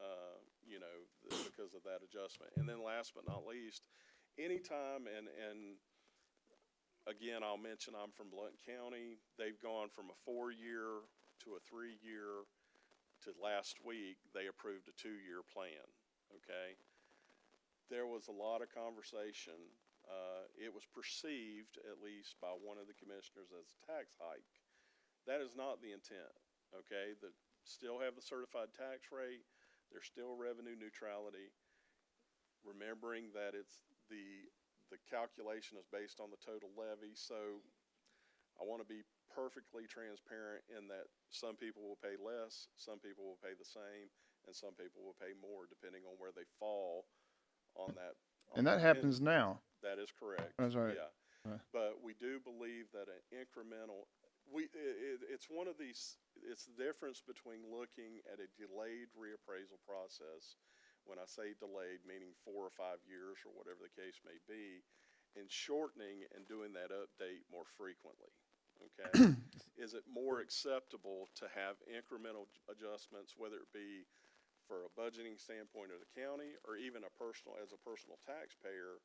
because of that adjustment. And then last but not least, anytime, and again, I'll mention I'm from Blount County. They've gone from a 4-year to a 3-year to last week, they approved a 2-year plan, okay? There was a lot of conversation. It was perceived, at least by one of the commissioners, as a tax hike. That is not the intent, okay? Still have the certified tax rate. There's still revenue neutrality. Remembering that it's the calculation is based on the total levy, so I want to be perfectly transparent in that some people will pay less, some people will pay the same, and some people will pay more depending on where they fall on that. And that happens now. That is correct. That's right. Yeah. Right. But we do believe that an incremental, it's one of these, it's the difference between looking at a delayed reappraisal process. When I say delayed, meaning 4 or 5 years or whatever the case may be, and shortening and doing that update more frequently. Okay, is it more acceptable to have incremental adjustments, whether it be for a budgeting standpoint of the county or even as a personal taxpayer?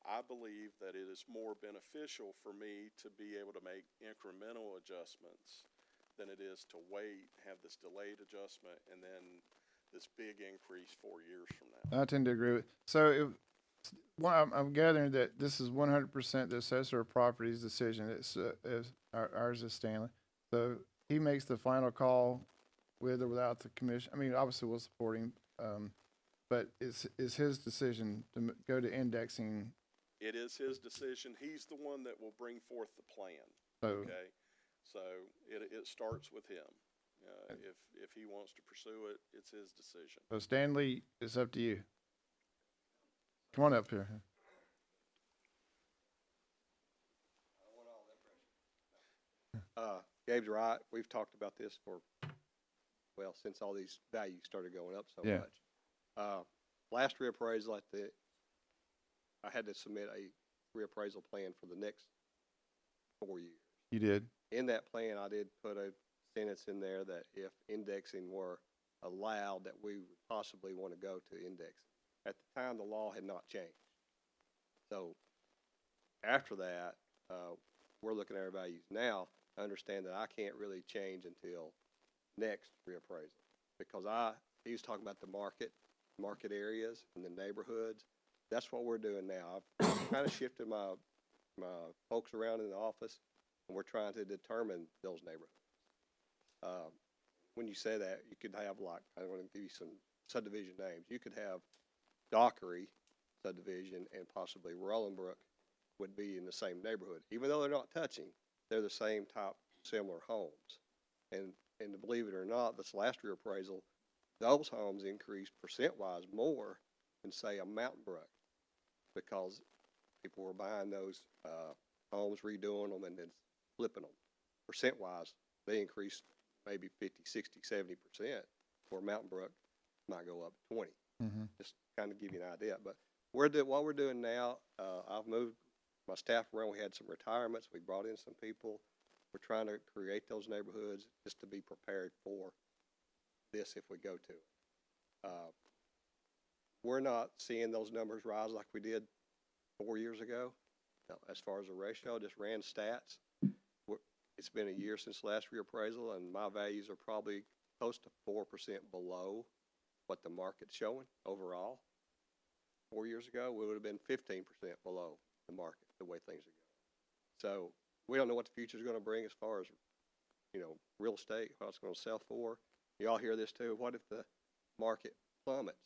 I believe that it is more beneficial for me to be able to make incremental adjustments than it is to wait, have this delayed adjustment, and then this big increase 4 years from now. I tend to agree with. So I'm gathering that this is 100% the assessor of property's decision. It's ours is Stanley. So he makes the final call with or without the commission. I mean, obviously we'll support him, but it's his decision to go to indexing. It is his decision. He's the one that will bring forth the plan. So Okay, so it starts with him. If he wants to pursue it, it's his decision. So Stanley, it's up to you. Come on up here. Gabe's right. We've talked about this since all these values started going up so Yeah. much. Last reappraisal I had to submit a reappraisal plan for the next 4 years. You did. In that plan, I did put a sentence in there that if indexing were allowed, that we would possibly want to go to indexing. At the time, the law had not changed. So after that, we're looking at our values now. I understand that I can't really change until next reappraisal because he was talking about the market areas and the neighborhoods. That's what we're doing now. I've kind of shifted my folks around in the office, and we're trying to determine those neighborhoods. When you say that, you could have I want to give you some subdivision names. You could have Dockery subdivision and possibly Rollingbrook would be in the same neighborhood. Even though they're not touching, they're the same type, similar homes. And to believe it or not, this last reappraisal, those homes increased percent-wise more than, say, a Mountain Brook because people were buying those homes, redoing them, and then flipping them. Percent-wise, they increased maybe 50, 60, 70%, where Mountain Brook might go up 20. Mm-hmm. Just kind of give you an idea. But what we're doing now, I've moved my staff around. We had some retirements. We brought in some people. We're trying to create those neighborhoods just to be prepared for this if we go to it. We're not seeing those numbers rise like we did 4 years ago. No, as far as the ratio, just ran stats. It's been a year since last reappraisal, and my values are probably close to 4% below what the market's showing overall. 4 years ago, we would have been 15% below the market, the way things are going. So we don't know what the future is going to bring as far as, real estate, what it's going to sell for. You all hear this too. What if the market plummets?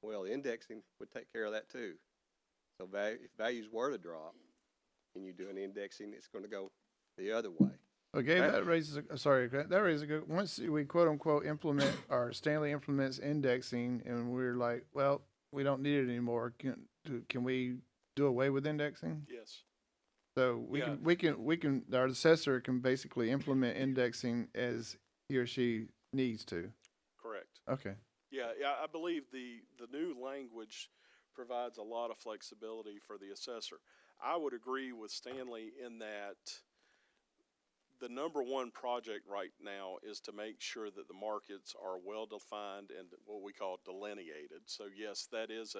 Well, indexing would take care of that too. So if values were to drop and you do an indexing, it's going to go the other way. Okay, that raises a good, once we quote unquote implement, or Stanley implements indexing and we're like, well, we don't need it anymore. Can we do away with indexing? Yes. So we can, our assessor can basically implement indexing as he or she needs to. Correct. Okay. Yeah, I believe the new language provides a lot of flexibility for the assessor. I would agree with Stanley in that the number one project right now is to make sure that the markets are well defined and what we call delineated. So yes, that is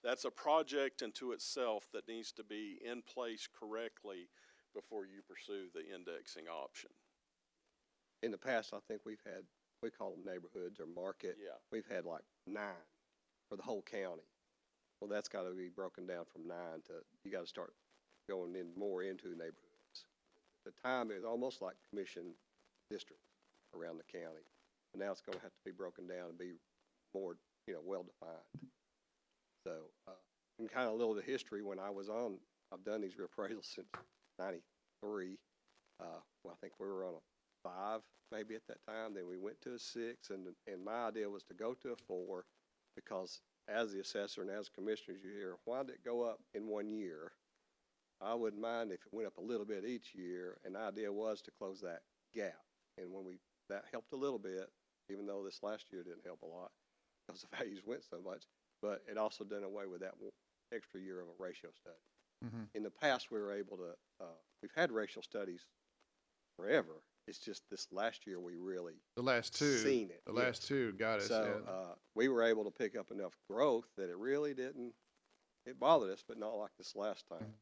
that's a project into itself that needs to be in place correctly before you pursue the indexing option. In the past, I think we call them neighborhoods or market. Yeah. We've had like 9 for the whole county. Well, that's got to be broken down from 9 to, you got to start going in more into neighborhoods. The time is almost like commission districts around the county. And now it's going to have to be broken down and be more, well-defined. So, and kind of a little of the history when I was on, I've done these reappraisals since 93. Well, I think we were on a 5 maybe at that time. Then we went to a 6, and my idea was to go to a 4 because as the assessor and as commissioners, you hear, why did it go up in 1 year? I wouldn't mind if it went up a little bit each year, and the idea was to close that gap. And that helped a little bit, even though this last year didn't help a lot because the values went so much, but it also done away with that extra year of a ratio study. Mm-hmm. In the past, we were able to, we've had racial studies forever. It's just this last year we really The last two. seen it. The last yes. two got us. So we were able to pick up enough growth that it really didn't, it bothered us, but not like this last time.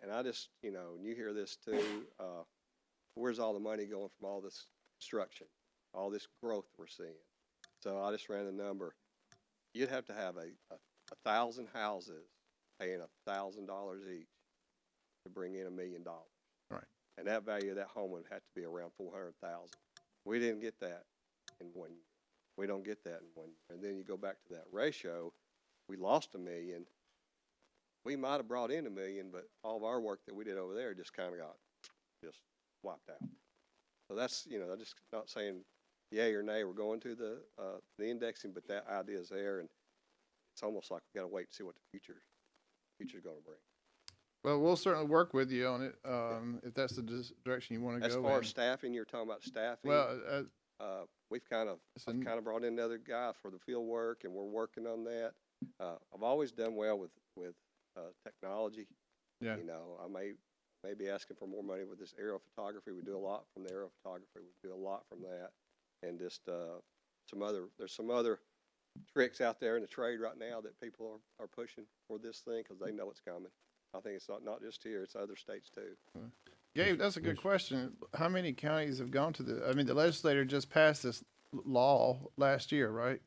And I just, and you hear this too, where's all the money going from all this construction, all this growth we're seeing? So I just ran the number. You'd have to have a 1,000 houses paying $1,000 each to bring in $1 million. Right. And that value of that home would have to be around 400,000. We didn't get that in 1 year. We don't get that in 1 year. And then you go back to that ratio, we lost $1 million. We might have brought in $1 million, but all of our work that we did over there just kind of got just wiped out. So that's, I'm just not saying yay or nay, we're going to the indexing, but that idea is there, and it's almost like we got to wait and see what the future's going to bring. Well, we'll certainly work with you on it if that's the direction you want to As go far in. as staffing, you're talking about staffing. Well, I've kind of brought in another guy for the field work, and we're working on that. I've always done well with technology. yeah. I may be asking for more money with this aerial photography. We do a lot from the aerial photography. We do a lot from that, and just there's some other tricks out there in the trade right now that people are pushing for this thing because they know it's coming. I think it's not just here; it's other states too. Gabe, that's a good question. How many counties have gone to the legislature just passed this law last year, right?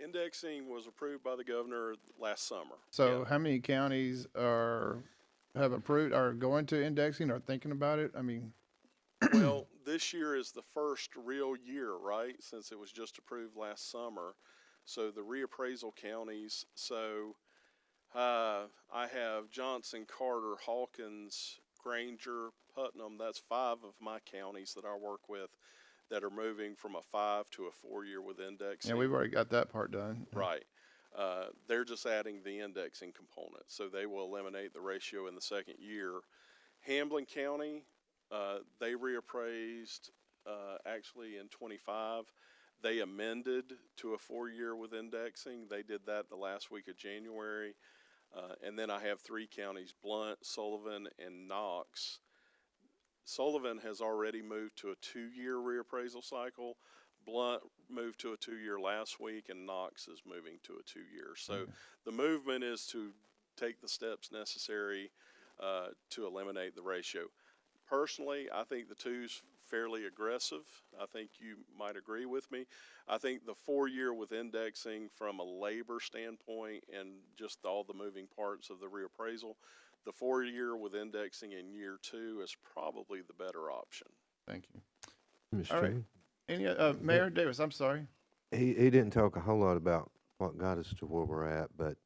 Indexing was approved by the governor last summer. So how many counties have approved, are going to indexing or thinking about it? I mean, Well, this year is the first real year, right, since it was just approved last summer. So the reappraisal counties, I have Johnson, Carter, Hawkins, Granger, Putnam. That's 5 of my counties that I work with that are moving from a 5 to a 4 year with indexing. yeah, we've already got that part done. Right. They're just adding the indexing component, so they will eliminate the ratio in the second year. Hamblin County, they reappraised actually in 25. They amended to a 4 year with indexing. They did that the last week of January. And then I have 3 counties, Blount, Sullivan, and Knox. Sullivan has already moved to a 2 year reappraisal cycle. Blount moved to a 2 year last week, and Knox is moving to a 2 year. So the movement is to take the steps necessary to eliminate the ratio. Personally, I think the 2's fairly aggressive. I think you might agree with me. I think the 4 year with indexing from a labor standpoint and just all the moving parts of the reappraisal, the 4 year with indexing in year 2 is probably the better option. Thank you. Mr. All right. Chairman, Any Mayor Davis, I'm sorry. he didn't talk a whole lot about what got us to where we're at, but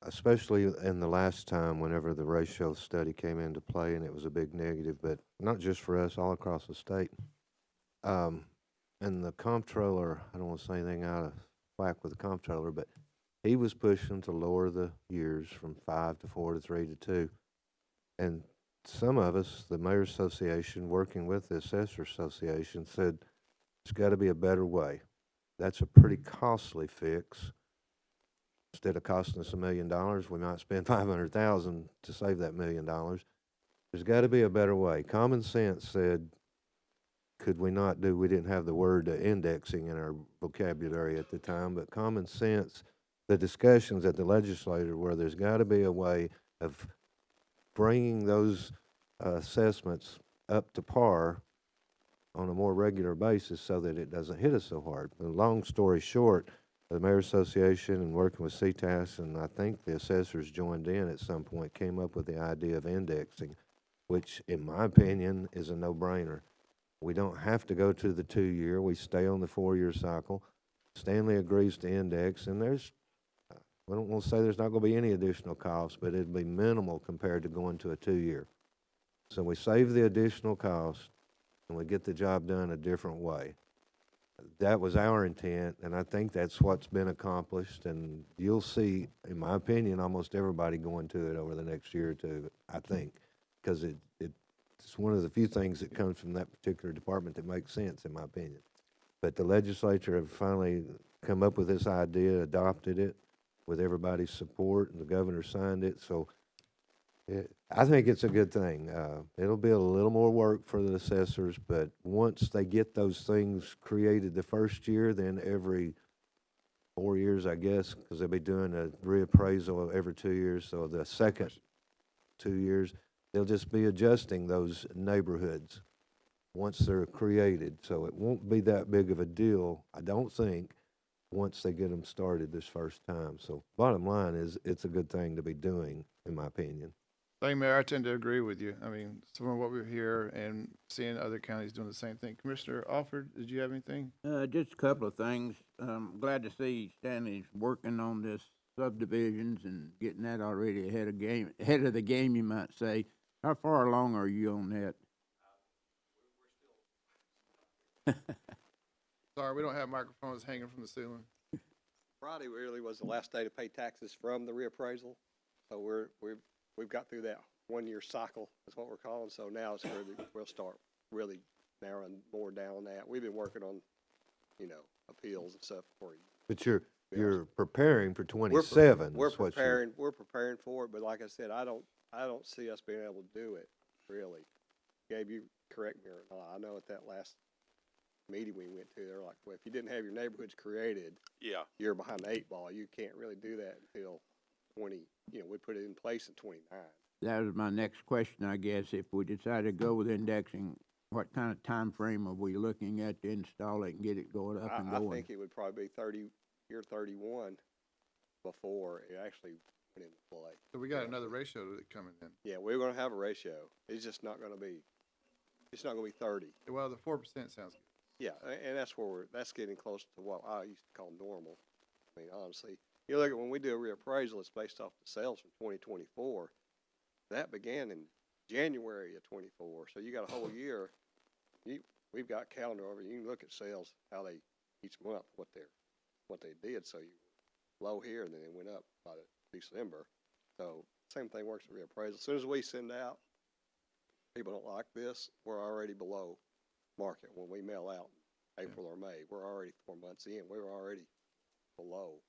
especially in the last time whenever the ratio study came into play, and it was a big negative, but not just for us, all across the state. And the comptroller, I don't want to say anything out of whack with the comptroller, but he was pushing to lower the years from 5 to 4 to 3 to 2. And some of us, the Mayor's Association, working with the Assessor Association, said there's got to be a better way. That's a pretty costly fix. Instead of costing us $1 million, we might spend $500,000 to save that $1 million. There's got to be a better way. Common sense said, could we not do, we didn't have the word indexing in our vocabulary at the time, but common sense the discussions at the legislature where there's got to be a way of bringing those assessments up to par on a more regular basis so that it doesn't hit us so hard. But long story short, the Mayor Association and working with CTAS, and I think the assessors joined in at some point, came up with the idea of indexing, which in my opinion is a no-brainer. We don't have to go to the 2-year, we stay on the 4-year cycle. Stanley agrees to index, and there's, we don't want to say there's not going to be any additional cost, but it'd be minimal compared to going to a 2-year. So we save the additional cost, and we get the job done a different way. That was our intent, and I think that's what's been accomplished, and you'll see, in my opinion, almost everybody going to it over the next year or two, I think, because it's one of the few things that comes from that particular department that makes sense, in my opinion. But the legislature have finally come up with this idea, adopted it with everybody's support, and the governor signed it, so I think it's a good thing. It'll be a little more work for the assessors, but once they get those things created the first year, then every 4 years, I guess, because they'll be doing a reappraisal every 2 years, so the second 2 years, they'll just be adjusting those neighborhoods once they're created. So it won't be that big of a deal, I don't think, once they get them started this first time. So bottom line is, it's a good thing to be doing, in my opinion. Thank you, Mayor. I tend to agree with you. I mean, some of what we hear and seeing other counties doing the same thing. Commissioner Alford, did you have anything? Just a couple of things. Glad to see Stanley's working on this subdivisions and getting that already ahead of the game, you might say. How far along are you on that? Sorry, we don't have microphones hanging from the ceiling. Friday really was the last day to pay taxes from the reappraisal. So we've got through that 1-year cycle, is what we're calling. So now it's really, we'll start really narrowing more down on that. We've been working on, appeals and stuff for you. But you're preparing for We're 27. We're is what you're- preparing, we're preparing for it, but like I said, I don't see us being able to do it, really. Gabe, you correct me or not. I know at that last meeting we went to, they're like, well, if you didn't have your neighborhoods created, Yeah, you're behind the 8 ball. You can't really do that until 20, we put it in place in 29. That was my next question, I guess. If we decide to go with indexing, what kind of time frame are we looking at to install it and get it going up and I going? think it would probably be year 31 before it actually went into play. So we got another ratio coming in. Yeah, we're gonna have a ratio. It's just not gonna be, 30. Well, the 4% sounds good. Yeah, and that's where that's getting close to what I used to call normal. I mean, honestly, you look at when we do a reappraisal, it's based off the sales from 2024. That began in January of 24, so you got a whole year. We've got calendar over. You can look at sales, how they each month, what they did. So you low here, and then it went up by December. So same thing works with reappraisal. As soon as we send out, people don't like this, we're already below market. When we mail out in April or May, we're already 4 months in. We're already below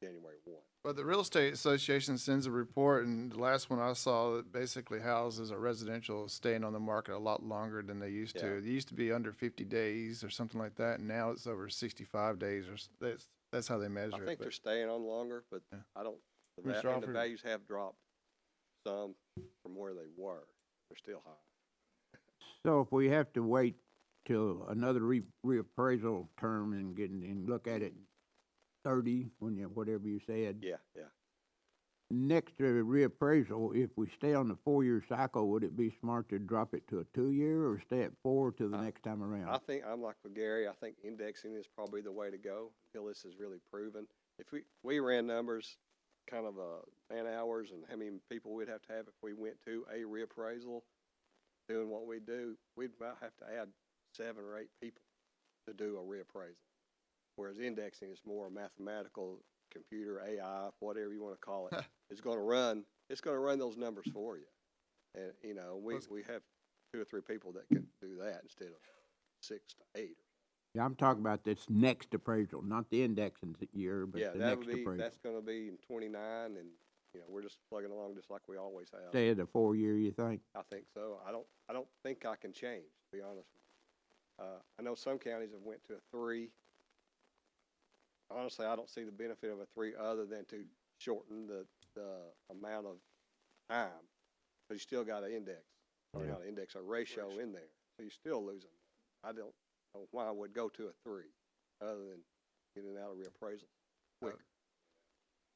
January 1. But the Real Estate Association sends a report, and the last one I saw, that basically houses or residential staying on the market a lot longer than they used to. Yeah. It used to be under 50 days or something like that, and now it's over 65 days. That's how they measure I it. think they're staying on longer, but Yeah. I don't. Mr. And the Alford? values have dropped some from where they were. They're still high. So if we have to wait till another reappraisal term and look at it 30, whatever you said. Yeah. Next reappraisal, if we stay on the 4-year cycle, would it be smart to drop it to a 2-year or stay at 4 till the next time around? I think I'm like with Gary. I think indexing is probably the way to go until this is really proven. If we ran numbers, kind of man hours and how many people we'd have to have if we went to a reappraisal, doing what we do, we'd about have to add 7 or 8 people to do a reappraisal. Whereas indexing is more mathematical, computer, AI, whatever you want to call it. It's going to run those numbers for you. And, we have 2 or 3 people that can do that instead of 6 to 8. Yeah, I'm talking about this next appraisal, not the indexing year, but Yeah, the next appraisal. that's going to be in 29, and, we're just plugging along just like we always have. Stay at the 4-year, you think? I think so. I don't think I can change, to be honest with you. I know some counties have went to a 3. honestly, I don't see the benefit of a 3 other than to shorten the amount of time. But you still got an index, or Yeah. not an index, a ratio in there, so you're still losing. I don't know why I would go to a 3, other than getting out of reappraisal quicker.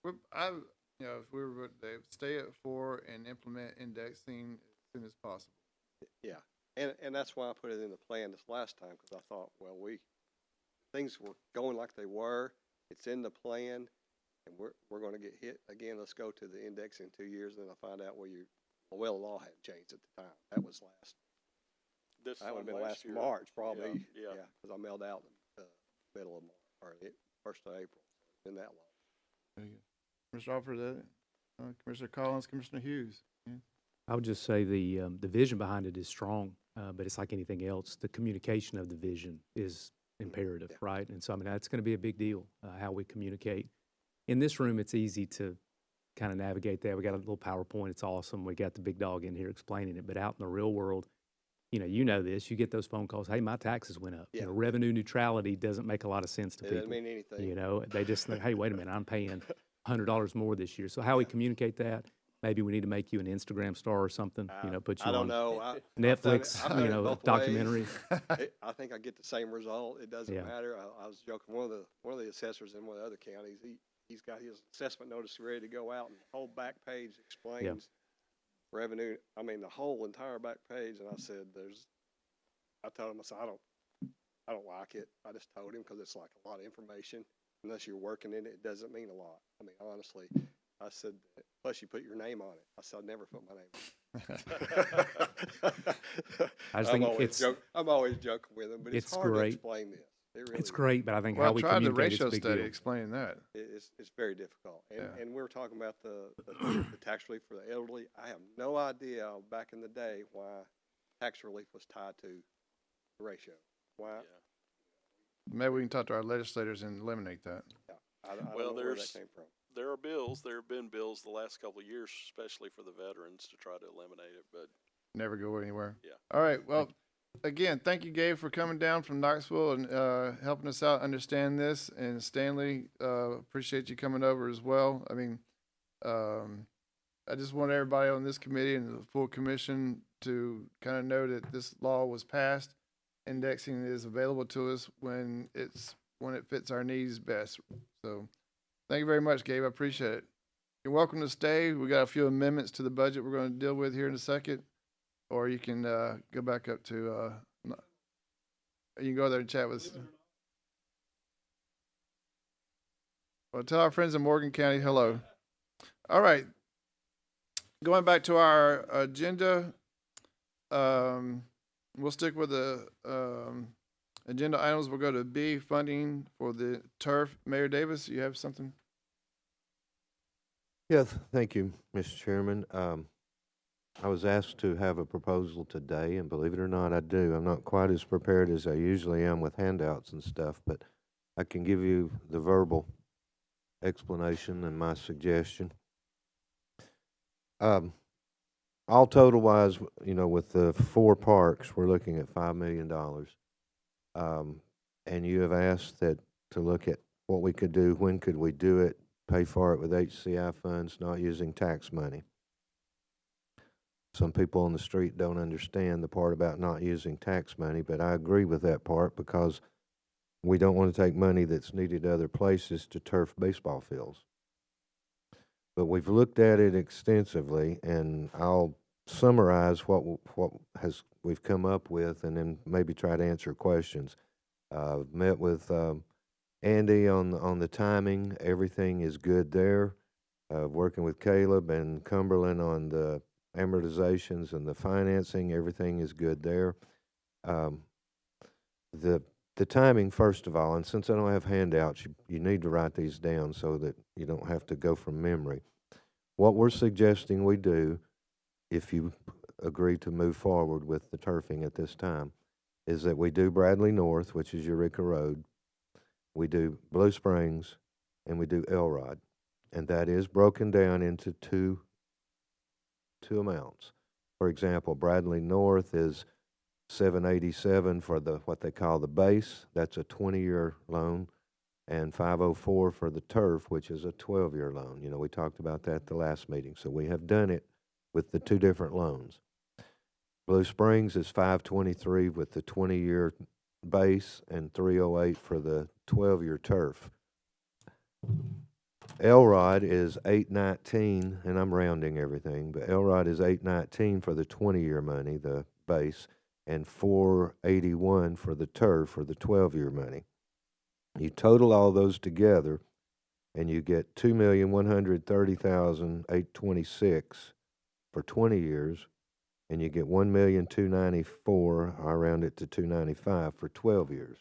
If we were to stay at 4 and implement indexing as soon as possible. Yeah, and that's why I put it in the plan this last time, because I thought, well, things were going like they were, it's in the plan, and we're gonna get hit again. Let's go to the index in 2 years, and then I find out, well, the law hadn't changed at the time. That was This that would have time been last year. March, probably. Yeah. Because I mailed out in the middle of March, or first of April, been that long. Very good. Commissioner Alford, Commissioner Collins, Commissioner Hughes. Yeah. I would just say the vision behind it is strong, but it's like anything else. The communication of the vision is imperative, Yeah. right? And so, I mean, that's going to be a big deal, how we communicate. In this room, it's easy to kind of navigate that. We got a little PowerPoint. It's awesome. We got the big dog in here explaining it. But out in the real world, you know this. You get those phone calls. Hey, my taxes went up. Yeah. Revenue neutrality doesn't make a lot of sense to It people. doesn't mean anything. They just think, hey, wait a minute, I'm paying $100 more this year. So how we communicate that? Maybe we need to make you an Instagram star or something. Put you I don't on know. Netflix. I've done it both Documentary. ways. I think I get the same result. It doesn't Yeah. matter. I was joking. One of the assessors in one of the other counties, he's got his assessment notice ready to go out, and the whole back page explains revenue. I mean, the whole entire back page. And I said, I told him, I said, I don't like it. I just told him, because it's like a lot of information. Unless you're working in it, it doesn't mean a lot. I mean, honestly, I said, plus you put your name on it. I said, I'd never put my name on it. I just think I'm always joking with him, but it's it's hard great. to explain this. It really It's is. great, but I think Well, how I we tried the communicate is a ratio big study deal. explaining that. It's very difficult. And, Yeah. and we were talking about the tax relief for the elderly. I have no idea back in the day why tax relief was tied to the ratio. Why? Maybe we can talk to our legislators and eliminate that. I don't Well, know where that there's- came from. There have been bills the last couple of years, especially for the veterans, to try to eliminate it, but Never go anywhere. Yeah. All right. Well, again, thank you, Gabe, for coming down from Knoxville and helping us out understand this. And Stanley, appreciate you coming over as well. I mean, I just want everybody on this committee and the full commission to kind of know that this law was passed. Indexing is available to us when it fits our needs best. So thank you very much, Gabe. I appreciate it. You're welcome to stay. We got a few amendments to the budget we're going to deal with here in a second. Or you can go back up to, you can go there and chat with. Well, tell our friends in Morgan County hello. All right. Going back to our agenda, we'll stick with the agenda items. We'll go to B, funding for the turf. Mayor Davis, you have something? Yeah, thank you, Mr. Chairman. I was asked to have a proposal today, and believe it or not, I do. I'm not quite as prepared as I usually am with handouts and stuff, but I can give you the verbal explanation and my suggestion. All total wise, with the 4 parks, we're looking at $5 million. And you have asked to look at what we could do, when could we do it, pay for it with HCI funds, not using tax money. Some people on the street don't understand the part about not using tax money, but I agree with that part, because we don't want to take money that's needed other places to turf baseball fields. But we've looked at it extensively, and I'll summarize what we've come up with, and then maybe try to answer questions. Met with Andy on the timing. Everything is good there. Working with Caleb and Cumberland on the amortizations and the financing, everything is good there. The timing, first of all, and since I don't have handouts, you need to write these down so that you don't have to go from memory. What we're suggesting we do, if you agree to move forward with the turfing at this time, is that we do Bradley North, which is Eureka Road, we do Blue Springs, and we do Elrod. And that is broken down into two amounts. For example, Bradley North is $787 for what they call the base. That's a 20-year loan. and 504 for the turf, which is a 12-year loan. You know, we talked about that the last meeting. So we have done it with the two different loans. Blue Springs is 523 with the 20-year base and 308 for the 12-year turf. Elrod is 819, and I'm rounding everything, but Elrod is 819 for the 20-year money, the base, and 481 for the turf for the 12-year money. You total all those together, and you get 2,130,826 for 20 years, and you get 1,294,000, I round it to 295 for 12 years.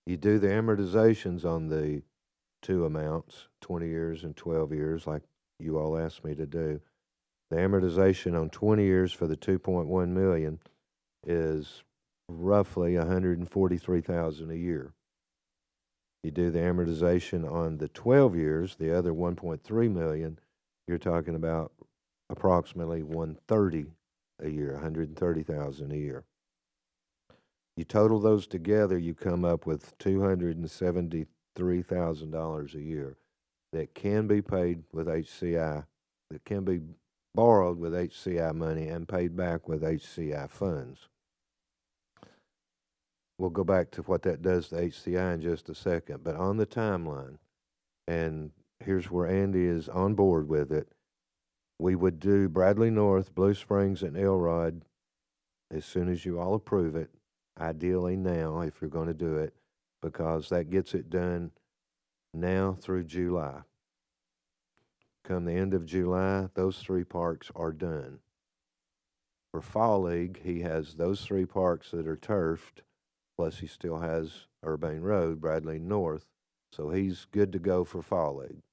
You do the amortizations on the two amounts, 20 years and 12 years, like you all asked me to do. The amortization on 20 years for the 2.1 million is roughly 143,000 a year. You do the amortization on the 12 years, the other 1.3 million, you're talking about approximately 130 a year, 130,000 a year. You total those together, you come up with $273,000 a year that can be paid with HCI, that can be borrowed with HCI money and paid back with HCI funds. We'll go back to what that does to HCI in just a second, but on the timeline, and here's where Andy is on board with it, we would do Bradley North, Blue Springs, and Elrod as soon as you all approve it, ideally now if you're going to do it, because that gets it done now through July. Come the end of July, those three parks are done. For Fall League, he has those three parks that are turfed, plus he still has Urbane Road, Bradley North, so he's good to go for Fall League.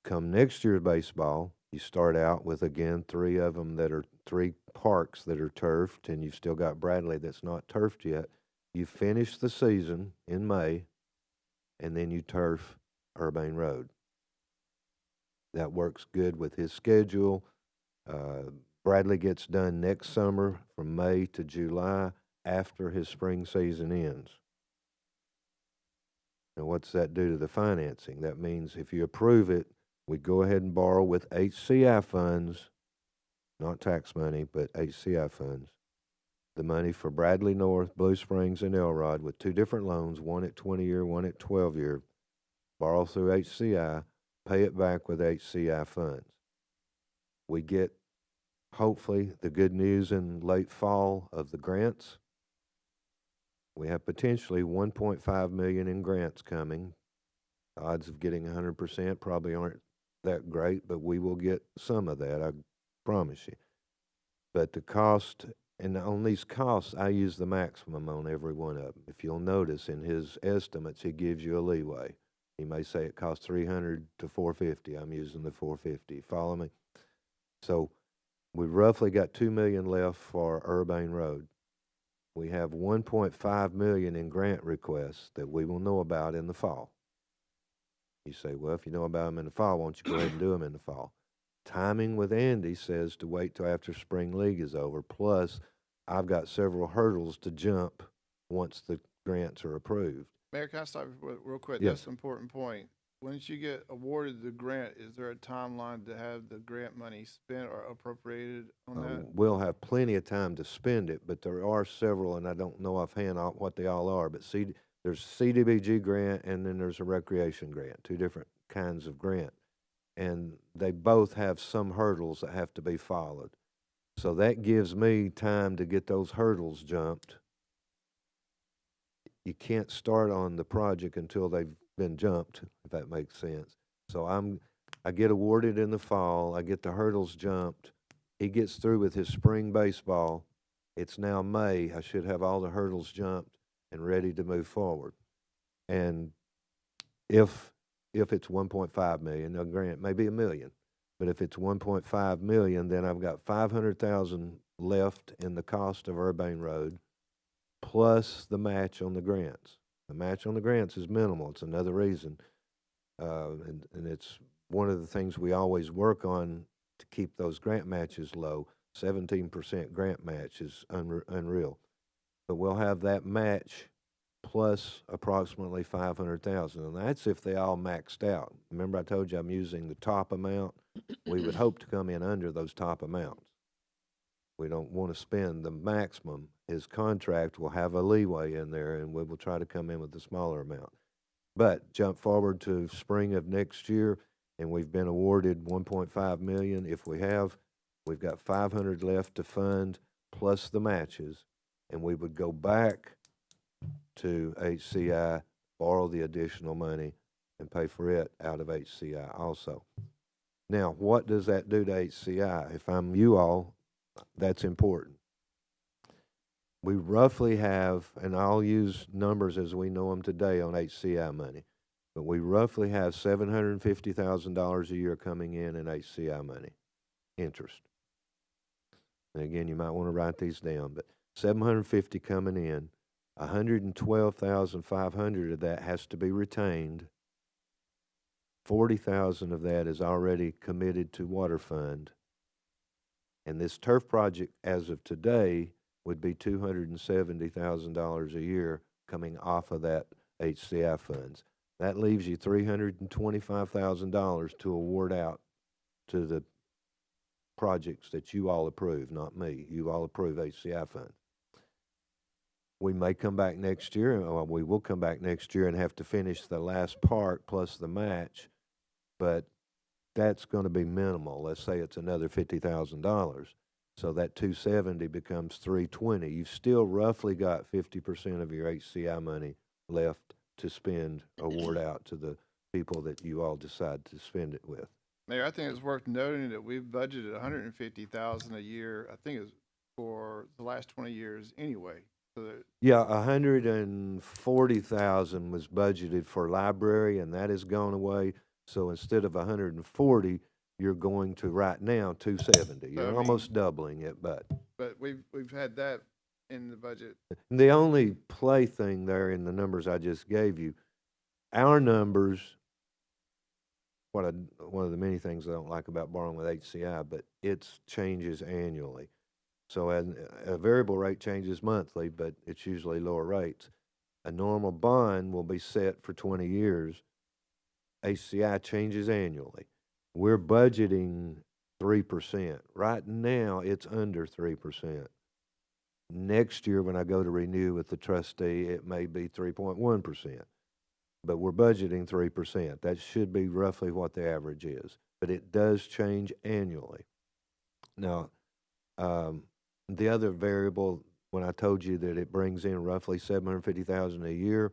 Come next year's baseball, you start out with, again, three of them that are three parks that are turfed, and you've still got Bradley that's not turfed yet. You finish the season in May, and then you turf Urbane Road. That works good with his schedule. Bradley gets done next summer from May to July after his spring season ends. Now, what's that do to the financing? That means if you approve it, we go ahead and borrow with HCI funds, not tax money, but HCI funds, the money for Bradley North, Blue Springs, and Elrod with two different loans, one at 20-year, one at 12-year, borrow through HCI, pay it back with HCI funds. We get, hopefully, the good news in late fall of the grants. We have potentially 1.5 million in grants coming. The odds of getting 100% probably aren't that great, but we will get some of that, I promise you. But the cost, and on these costs, I use the maximum on every one of them. If you'll notice in his estimates, he gives you a leeway. He may say it costs 300 to 450. I'm using the 450. Follow me? So we've roughly got 2 million left for Urbane Road. We have 1.5 million in grant requests that we will know about in the fall. You say, well, if you know about them in the fall, why don't you go ahead and do them in the fall? Timing with Andy says to wait till after spring league is over. Plus, I've got several hurdles to jump once the grants are approved. Mayor, can I stop you real quick? Yes. That's an important point. Once you get awarded the grant, is there a timeline to have the grant money spent or appropriated on that? We'll have plenty of time to spend it, but there are several, and I don't know offhand what they all are, but there's CDBG grant and then there's a recreation grant, two different kinds of grant. And they both have some hurdles that have to be followed. So that gives me time to get those hurdles jumped. You can't start on the project until they've been jumped, if that makes sense. So I get awarded in the fall, I get the hurdles jumped, he gets through with his spring baseball, it's now May, I should have all the hurdles jumped and ready to move forward. And if it's 1.5 million, a grant may be $1 million, but if it's 1.5 million, then I've got 500,000 left in the cost of Urbane Road, plus the match on the grants. The match on the grants is minimal. It's another reason, and it's one of the things we always work on to keep those grant matches low. 17% grant match is unreal. But we'll have that match plus approximately 500,000, and that's if they all maxed out. Remember I told you I'm using the top amount? We would hope to come in under those top amounts. We don't want to spend the maximum. His contract will have a leeway in there, and we will try to come in with a smaller amount. But jump forward to spring of next year, and we've been awarded 1.5 million. If we have, we've got 500 left to fund plus the matches, and we would go back to HCI, borrow the additional money, and pay for it out of HCI also. Now, what does that do to HCI? If I'm you all, that's important. We roughly have, and I'll use numbers as we know them today on HCI money, but we roughly have $750,000 a year coming in HCI money, interest. And again, you might want to write these down, but 750 coming in, 112,500 of that has to be retained. 40,000 of that is already committed to water fund. And this turf project, as of today, would be $270,000 a year coming off of that HCI funds. That leaves you $325,000 to award out to the projects that you all approve, not me. You all approve HCI funds. We may come back next year, or we will come back next year and have to finish the last part plus the match, but that's going to be minimal. Let's say it's another $50,000. So that 270 becomes 320. You've still roughly got 50% of your HCI money left to spend, award out to the people that you all decide to spend it with. Mayor, I think it's worth noting that we've budgeted 150,000 a year, I think it's for the last 20 years anyway. So that, Yeah, 140,000 was budgeted for library, and that has gone away. So instead of 140, you're going to right now 270. I You're mean- almost doubling it, but we've had that in the budget. the only play thing there in the numbers I just gave you, our numbers, one of the many things I don't like about borrowing with HCI, but it changes annually. So a variable rate changes monthly, but it's usually lower rates. A normal bond will be set for 20 years. HCI changes annually. We're budgeting 3%. Right now, it's under 3%. Next year, when I go to renew with the trustee, it may be 3.1%. But we're budgeting 3%. That should be roughly what the average is. But it does change annually. Now, the other variable, when I told you that it brings in roughly $750,000 a year,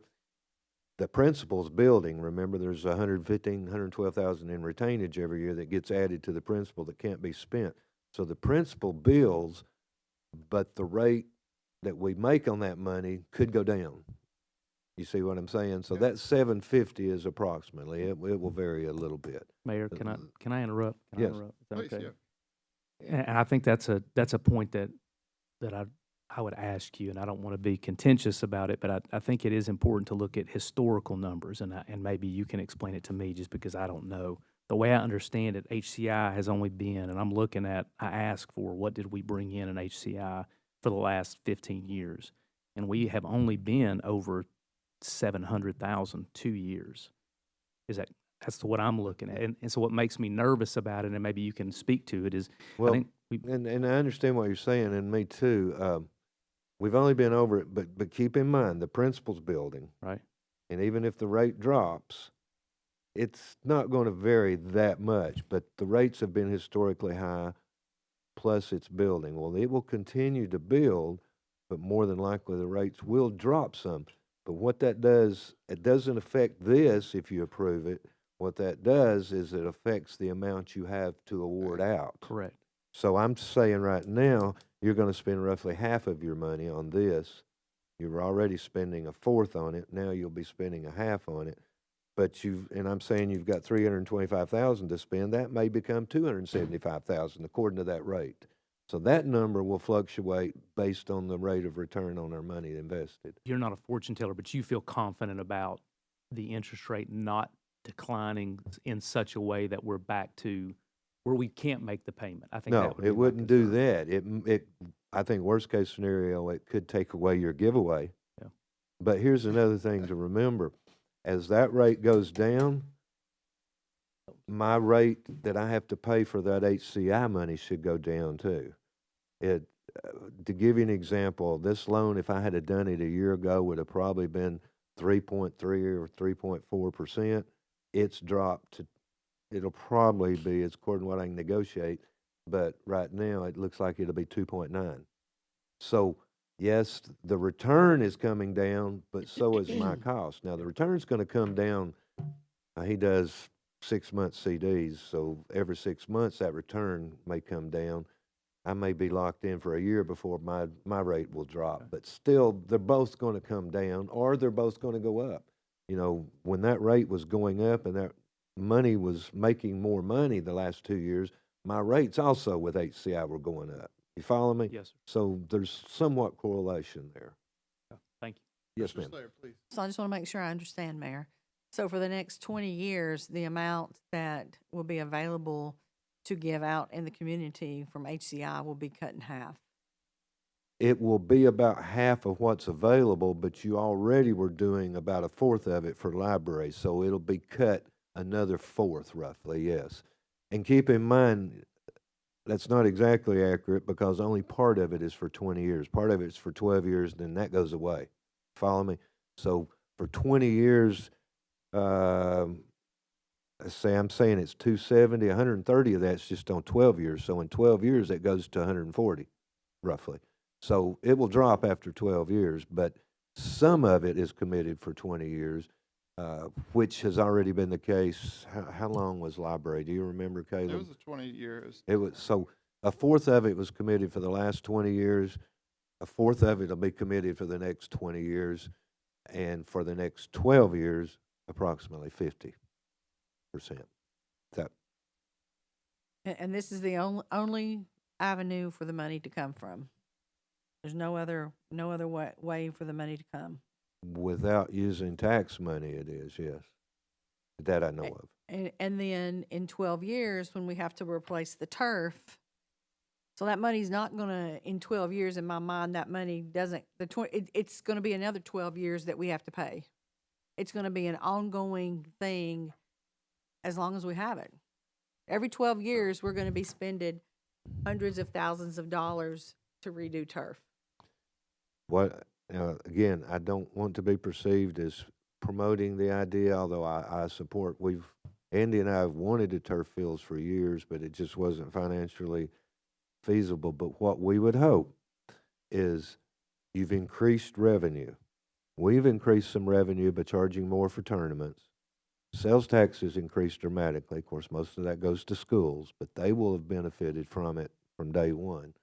the principal's building, remember there's 112,000 in retainage every year that gets added to the principal that can't be spent. So the principal bills, but the rate that we make on that money could go down. You see what I'm saying? So Yeah. that 750 is approximately, it will vary a little bit. Mayor, can I interrupt? Can I Yes. interrupt? Is that Please, okay? yeah. And I think that's a point that I would ask you, and I don't want to be contentious about it, but I think it is important to look at historical numbers, and maybe you can explain it to me just because I don't know. The way I understand it, HCI has only been, and I'm looking at, I asked for what did we bring in HCI for the last 15 years, and we have only been over 700,000 2 years. That's what I'm looking at, and so what makes me nervous about it, and maybe you can speak to it, is I Well, think and I understand what you're saying, and me too. We've only been over it, but keep in mind, the principal's building, right. and even if the rate drops, it's not going to vary that much, but the rates have been historically high, plus it's building. Well, it will continue to build, but more than likely the rates will drop some. But what that does, it doesn't affect this if you approve it. What that does is it affects the amount you have to award out. Correct. So I'm saying right now, you're going to spend roughly half of your money on this. You're already spending a fourth on it. Now you'll be spending a half on it. But and I'm saying you've got 325,000 to spend. That may become 275,000 according to that rate. So that number will fluctuate based on the rate of return on our money invested. You're not a fortune teller, but you feel confident about the interest rate not declining in such a way that we're back to where we can't make the payment. I think No, that would be it my wouldn't do concern. that. I think worst case scenario, it could take away your giveaway. Yeah. But here's another thing to remember. As that rate goes down, my rate that I have to pay for that HCI money should go down too. It, to give you an example, this loan, if I had have done it a year ago, would have probably been 3.3 or 3.4%. It's dropped to, it'll probably be, it's according to what I can negotiate, but right now it looks like it'll be 2.9. So yes, the return is coming down, but so is my cost. Now the return's going to come down. He does 6-month CDs, so every 6 months that return may come down. I may be locked in for a year before my rate will drop, but still they're both going to come down, or they're both going to go up. You know, when that rate was going up and that money was making more money the last 2 years, my rates also with HCI were going up. You follow me? Yes, sir. So there's somewhat correlation there. Thank you. Yes, Mr. ma'am. Slater, please. So I just want to make sure I understand, Mayor. So for the next 20 years, the amount that will be available to give out in the community from HCI will be cut in half. It will be about half of what's available, but you already were doing about a fourth of it for libraries, so it'll be cut another fourth roughly, yes. And keep in mind, that's not exactly accurate because only part of it is for 20 years. Part of it's for 12 years, then that goes away. Follow me? So for 20 years, let's say I'm saying it's 270, 130 of that's just on 12 years. So in 12 years, that goes to 140, roughly. So it will drop after 12 years, but some of it is committed for 20 years, which has already been the case. How long was library? Do you remember, Caleb? It was a 20 years. It was, so a fourth of it was committed for the last 20 years. A fourth of it will be committed for the next 20 years. And for the next 12 years, approximately 50%. That, And this is the only avenue for the money to come from. There's no other way for the money to come. without using tax money, it is, yes. That I know of. And then in 12 years, when we have to replace the turf, so that money's not gonna, in 12 years, in my mind, that money doesn't, it's gonna be another 12 years that we have to pay. It's gonna be an ongoing thing as long as we have it. Every 12 years, we're gonna be spending hundreds of thousands of dollars to redo turf. What, again, I don't want to be perceived as promoting the idea, although I support, Andy and I have wanted the turf fields for years, but it just wasn't financially feasible. But what we would hope is you've increased revenue. We've increased some revenue by charging more for tournaments. Sales tax has increased dramatically. Of course, most of that goes to schools, but they will have benefited from it from day one,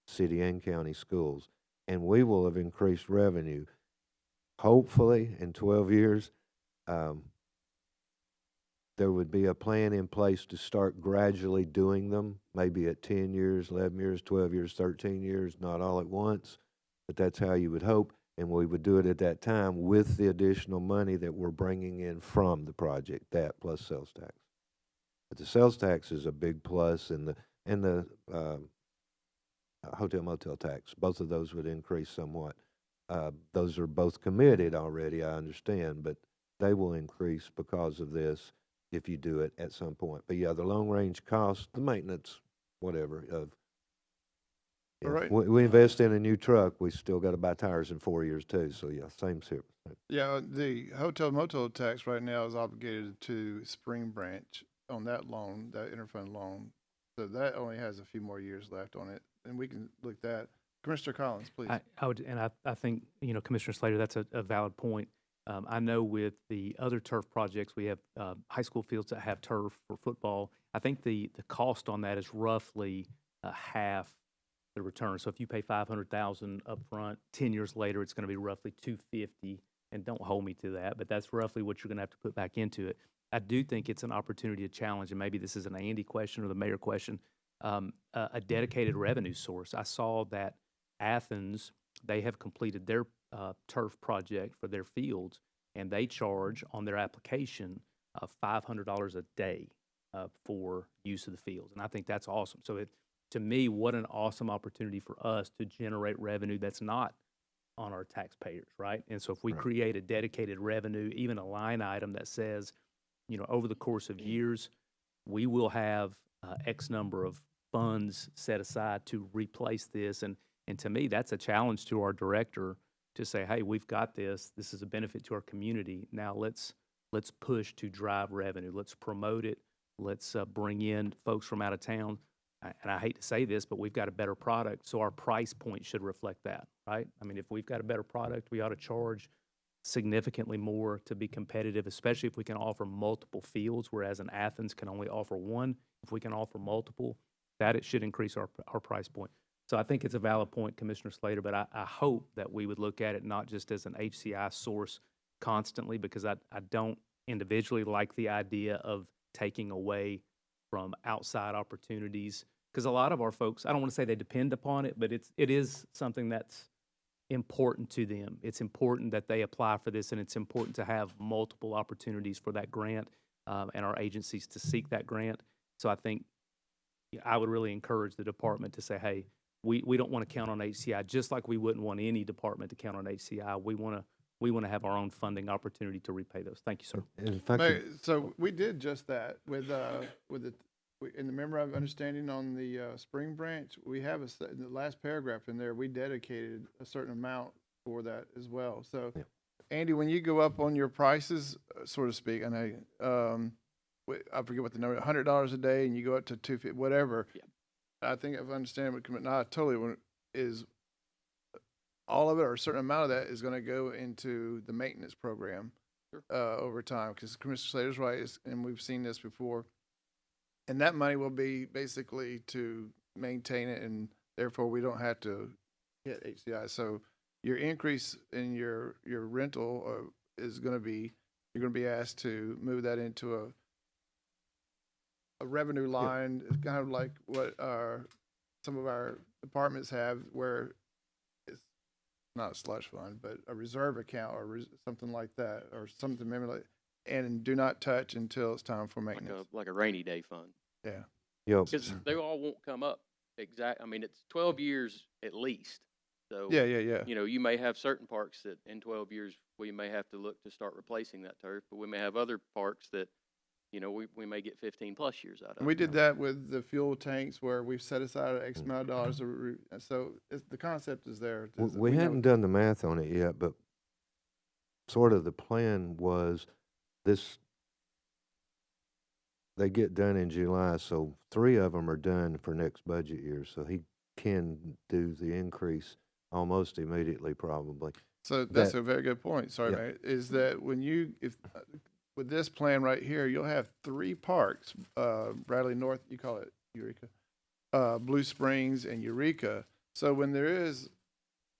city and county schools. And we will have increased revenue. Hopefully, in 12 years, there would be a plan in place to start gradually doing them, maybe at 10 years, 11 years, 12 years, 13 years, not all at once, but that's how you would hope. And we would do it at that time with the additional money that we're bringing in from the project, that plus sales tax. But the sales tax is a big plus, and the hotel motel tax, both of those would increase somewhat. Those are both committed already, I understand, but they will increase because of this if you do it at some point. But yeah, the long range cost, the maintenance, whatever, of All right. we invest in a new truck, we still got to buy tires in 4 years too. So yeah, same here. Yeah, the hotel motel tax right now is obligated to Spring Branch on that loan, that interfund loan. So that only has a few more years left on it, and we can look at that. Commissioner Collins, please. I would, and I think, Commissioner Slater, that's a valid point. I know with the other turf projects, we have high school fields that have turf for football. I think the cost on that is roughly half the return. So if you pay $500,000 upfront, 10 years later, it's going to be roughly $250,000. And don't hold me to that, but that's roughly what you're going to have to put back into it. I do think it's an opportunity to challenge, and maybe this is an Andy question or the mayor question, a dedicated revenue source. I saw that Athens, they have completed their turf project for their fields, and they charge on their application $500 a day for use of the fields. And I think that's awesome. So to me, what an awesome opportunity for us to generate revenue that's not on our taxpayers, right? And so if we Right. create a dedicated revenue, even a line item that says, over the course of years, we will have X number of funds set aside to replace this. And to me, that's a challenge to our director to say, hey, we've got this. This is a benefit to our community. Now let's push to drive revenue. Let's promote it. Let's bring in folks from out of town. And I hate to say this, but we've got a better product, so our price point should reflect that, right? I mean, if we've got a better product, we ought to charge significantly more to be competitive, especially if we can offer multiple fields, whereas in Athens can only offer one. If we can offer multiple, that it should increase our price point. So I think it's a valid point, Commissioner Slater, but I hope that we would look at it not just as an HCI source constantly, because I don't individually like the idea of taking away from outside opportunities, because a lot of our folks, I don't want to say they depend upon it, but it is something that's important to them. It's important that they apply for this, and it's important to have multiple opportunities for that grant and our agencies to seek that grant. So I think I would really encourage the department to say, hey, we don't want to count on HCI, just like we wouldn't want any department to count on HCI. We want to have our own funding opportunity to repay those. Thank you, sir. And if I Mayor, could, so we did just that with in the memorandum of understanding on the Spring Branch, we have in the last paragraph in there, we dedicated a certain amount for that as well. So, Yeah. Andy, when you go up on your prices, so to speak, I know, I forget what the number, $100 a day, and you go up to 250, whatever. Yeah. I think if I understand what, no, I totally want, is all of it or a certain amount of that is going to go into the maintenance program over time, because Commissioner Slater's right, and we've seen this before. And that money will be basically to maintain it, and therefore we don't have to hit HCI. So your increase in your rental is going to be, you're going to be asked to move that into a revenue line. It's kind of like what some of our departments have, where it's not a slush fund, but a reserve account or something like that, or something maybe like, and do not touch until it's time for maintenance. like a rainy day fund. Yeah. Because they all won't come up I mean, it's 12 years at least. So, Yeah, yeah, yeah. you may have certain parks that in 12 years, we may have to look to start replacing that turf, but we may have other parks that, we may get 15 plus years out of. And we did that with the fuel tanks where we've set aside X amount of dollars. So the concept is there. we know- hadn't done the math on it yet, but sort of the plan was this, they get done in July, so 3 of them are done for next budget year, so he can do the increase almost immediately, probably. So that's that- a very good point. Sorry, Yeah. Mayor. Is that when with this plan right here, you'll have 3 parks, Bradley North, you call it Eureka, Blue Springs and Eureka. So when there is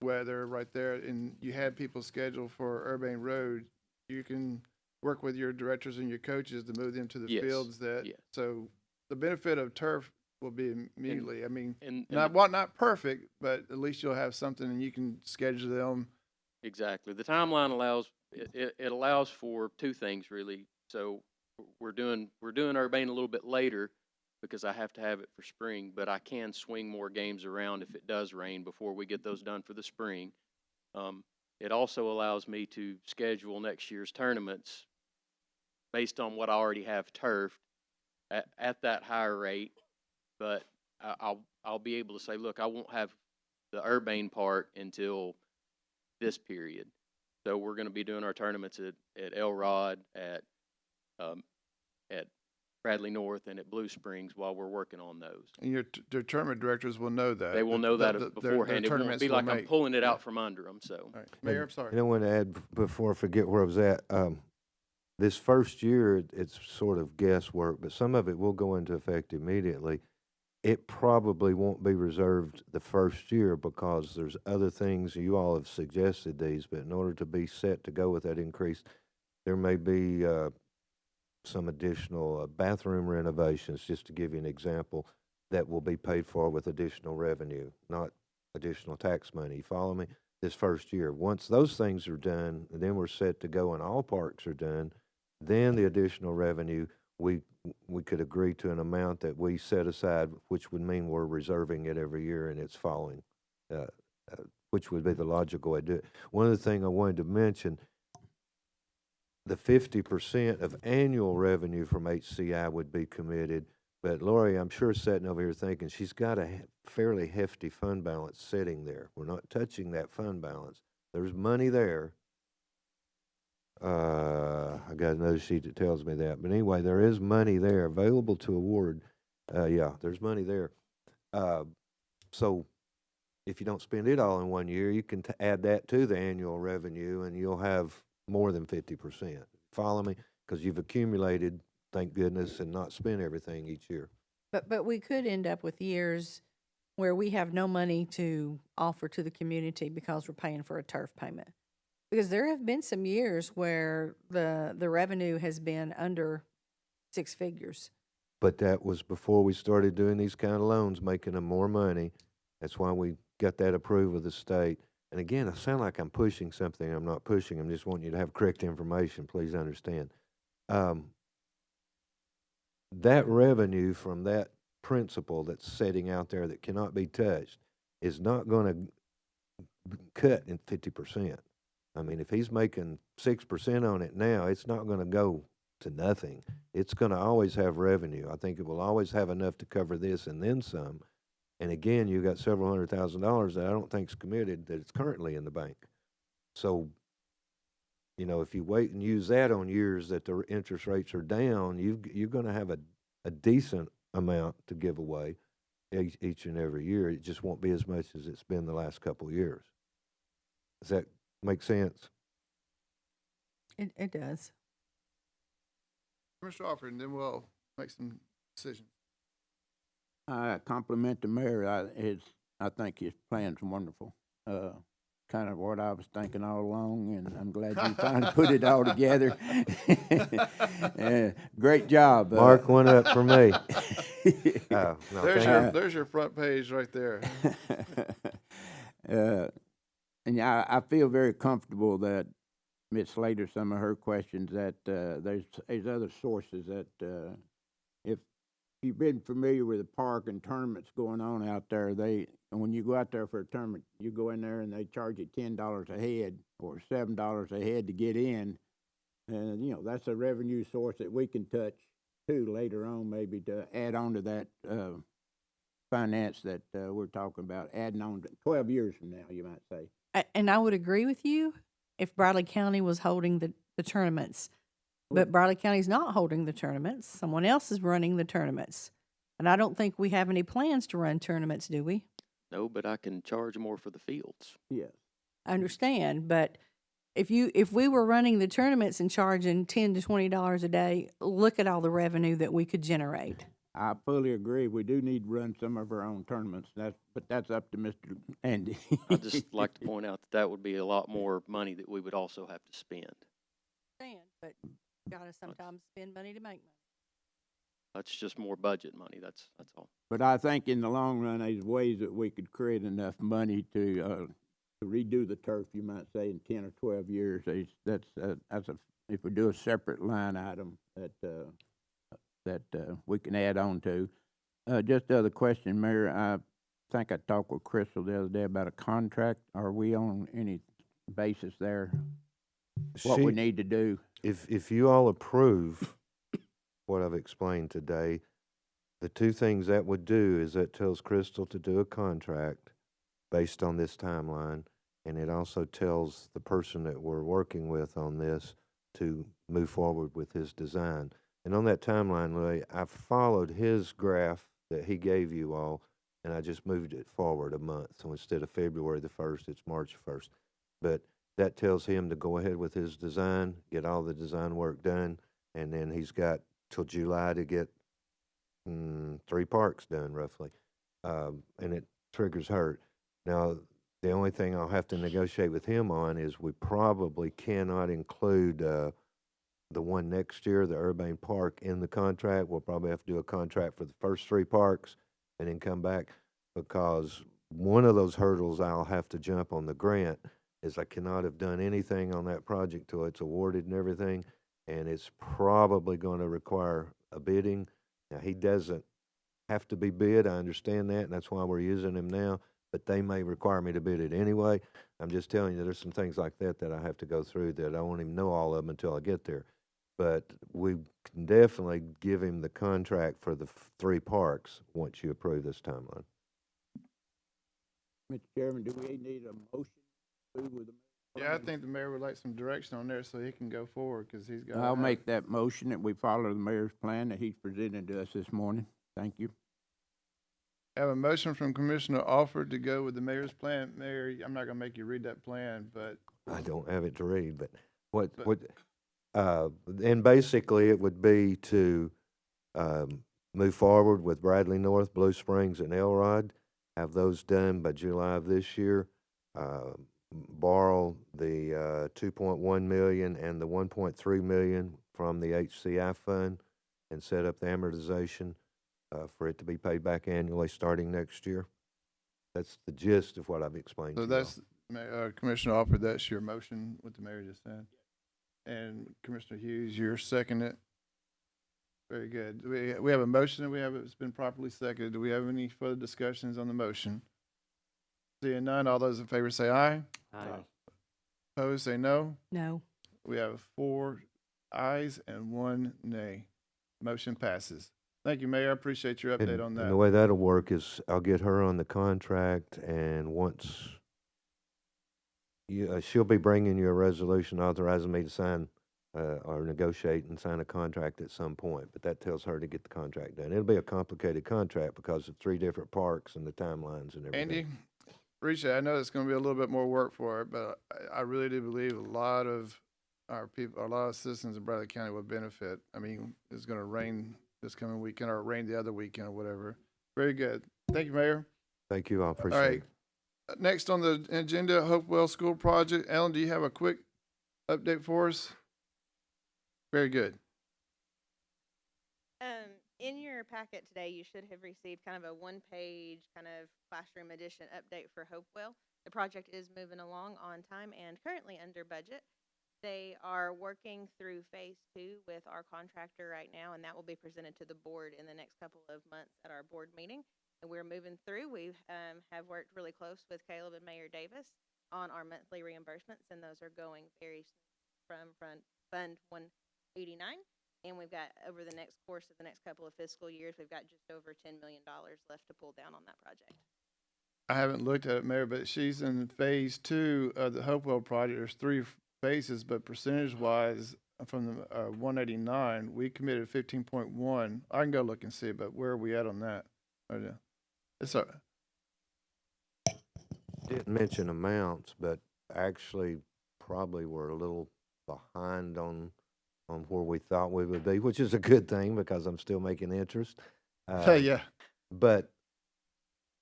weather right there and you have people scheduled for Urbane Road, you can work with your directors and your coaches to move them to the Yes, fields yes. so the benefit of turf will be immediately. I mean, And not perfect, but at least you'll have something and you can schedule them. exactly. The timeline allows, it allows for 2 things really. So we're doing Urbane a little bit later because I have to have it for spring, but I can swing more games around if it does rain before we get those done for the spring. It also allows me to schedule next year's tournaments based on what I already have turfed at that higher rate, but I'll be able to say, look, I won't have the Urbane part until this period. So we're going to be doing our tournaments at Elrod, at Bradley North, and at Blue Springs while we're working on those. And your tournament directors will know that. They will know that their beforehand. It won't tournaments be will like I'm make. pulling it Yeah. out from under them. So All right. Mayor, I'm sorry. And I want to add, before I forget where I was at, this first year, it's sort of guesswork, but some of it will go into effect immediately. It probably won't be reserved the first year because there's other things, you all have suggested these, but in order to be set to go with that increase, there may be some additional bathroom renovations, just to give you an example, that will be paid for with additional revenue, not additional tax money. You follow me? This first year. Once those things are done, then we're set to go and all parks are done, then the additional revenue, we could agree to an amount that we set aside, which would mean we're reserving it every year and it's falling. which would be the logical way to do it. One of the things I wanted to mention, the 50% of annual revenue from HCI would be committed. But Lori, I'm sure sitting over here thinking she's got a fairly hefty fund balance sitting there. We're not touching that fund balance. There's money there. I got another sheet that tells me that. But anyway, there is money there available to award. Yeah, there's money there. So if you don't spend it all in 1 year, you can add that to the annual revenue and you'll have more than 50%. Follow me? Because you've accumulated, thank goodness, and not spent everything each year. But we could end up with years where we have no money to offer to the community because we're paying for a turf payment. Because there have been some years where the revenue has been under 6 figures. But that was before we started doing these kind of loans, making them more money. That's why we got that approval of the state. And again, I sound like I'm pushing something. I'm not pushing. I'm just wanting you to have correct information. Please understand. That revenue from that principal that's sitting out there that cannot be touched is not going to cut in 50%. I mean, if he's making 6% on it now, it's not going to go to nothing. It's going to always have revenue. I think it will always have enough to cover this and then some. And again, you've got several $100,000 that I don't think's committed that it's currently in the bank. So, you know, if you wait and use that on years that the interest rates are down, you're going to have a decent amount to give away each and every year. It just won't be as much as it's been the last couple of years. Does that make sense? It does. Mr. Alford, and then we'll make some decisions. I compliment the mayor. I think his plan's wonderful. Kind of what I was thinking all along, and I'm glad you finally put it all together. Great job. Mark one up for me. No, There's your front page right there. And I feel very comfortable that Ms. Slater, some of her questions, that there's other sources that if you've been familiar with the park and tournaments going on out there, when you go out there for a tournament, you go in there and they charge you $10 a head or $7 a head to get in. And, you know, that's a revenue source that we can touch too later on, maybe to add on to that finance that we're talking about, adding on to 12 years from now, you might say. And I would agree with you if Bradley County was holding the tournaments. But Bradley County's not holding the tournaments. Someone else is running the tournaments. And I don't think we have any plans to run tournaments, do we? No, but I can charge more for the fields. Yes. I understand, but if we were running the tournaments and charging $10 to $20 a day, look at all the revenue that we could generate. I fully agree. We do need to run some of our own tournaments. But that's up to Mr. Andy. I'd just like to point out that would be a lot more money that we would also have to spend. But you gotta sometimes spend money to make money. That's just more budget money, that's all. But I think in the long run, there's ways that we could create enough money to redo the turf, you might say, in 10 or 12 years. If we do a separate line item that we can add on to. Just the other question, Mayor, I think I talked with Crystal the other day about a contract. Are we on any basis there? What we need to do? If you all approve what I've explained today, the two things that would do is that tells Crystal to do a contract based on this timeline, and it also tells the person that we're working with on this to move forward with his design. And on that timeline, Louis, I followed his graph that he gave you all, and I just moved it forward a month. So instead of February the 1st, it's March 1st. But that tells him to go ahead with his design, get all the design work done, and then he's got till July to get 3 parks done, roughly. And it triggers HERT. Now, the only thing I'll have to negotiate with him on is we probably cannot include the one next year, the Urbane Park, in the contract. We'll probably have to do a contract for the first 3 parks and then come back, because one of those hurdles I'll have to jump on the grant is I cannot have done anything on that project till it's awarded and everything, and it's probably going to require a bidding. Now, he doesn't have to be bid. I understand that, and that's why we're using him now. but they may require me to bid it anyway. I'm just telling you, there's some things like that that I have to go through that I won't even know all of them until I get there. But we can definitely give him the contract for the 3 parks once you approve this timeline. Mr. Chairman, do we need a motion to move with the? Yeah, I think the mayor would like some direction on there so he can go forward, cause he's got. I'll make that motion that we follow the mayor's plan that he's presented to us this morning. Thank you. Have a motion from Commissioner Alford to go with the mayor's plan. Mayor, I'm not gonna make you read that plan, but I don't have it to read, but But- and basically it would be to, move forward with Bradley North, Blue Springs, and Elrod, have those done by July of this year, borrow the, 2.1 million and the 1.3 million from the HCI fund and set up the amortization, for it to be paid back annually starting next year. That's the gist of what I've explained to so you all. that's, Commissioner Alford, that's your motion, what the mayor just said. And Commissioner Hughes, you're second it. Very good. We have a motion and it's been properly seconded. Do we have any further discussions on the motion? Seeing none, all those in favor say aye. Aye. Opposed, say no. No. We have 4 ayes and 1 nay. Motion passes. Thank you, Mayor. I appreciate your update on And the that. way that'll work is I'll get her on the contract, and once she'll be bringing you a resolution authorizing me to sign, or negotiate and sign a contract at some point, but that tells her to get the contract done. It'll be a complicated contract because of 3 different parks and the timelines and everything. Andy, appreciate it. I know it's gonna be a little bit more work for it, but I really do believe a lot of our people, a lot of citizens in Bradley County will benefit. I mean, it's gonna rain this coming weekend or rain the other weekend or whatever. Very good. Thank you, Mayor. Thank you, I All appreciate right. it. Next on the agenda, Hopewell School Project. Ellen, do you have a quick update for us? Very good. In your packet today, you should have received kind of a one-page kind of classroom edition update for Hopewell. The project is moving along on time and currently under budget. They are working through phase 2 with our contractor right now, and that will be presented to the board in the next couple of months at our board meeting. And we're moving through. We have worked really close with Caleb and Mayor Davis on our monthly reimbursements, and those are going very from Fund 189. And we've got, over the next course of the next couple of fiscal years, we've got just over $10 million left to pull down on that project. I haven't looked at it, Mayor, but she's in phase 2 of the Hopewell project. There's 3 phases, but percentage-wise, from the 189, we committed 15.1. I can go look and see, but where are we at on that? Oh, yeah. It's a, Didn't mention amounts, but actually probably we're a little behind on where we thought we would be, which is a good thing because I'm still making interest. yeah. But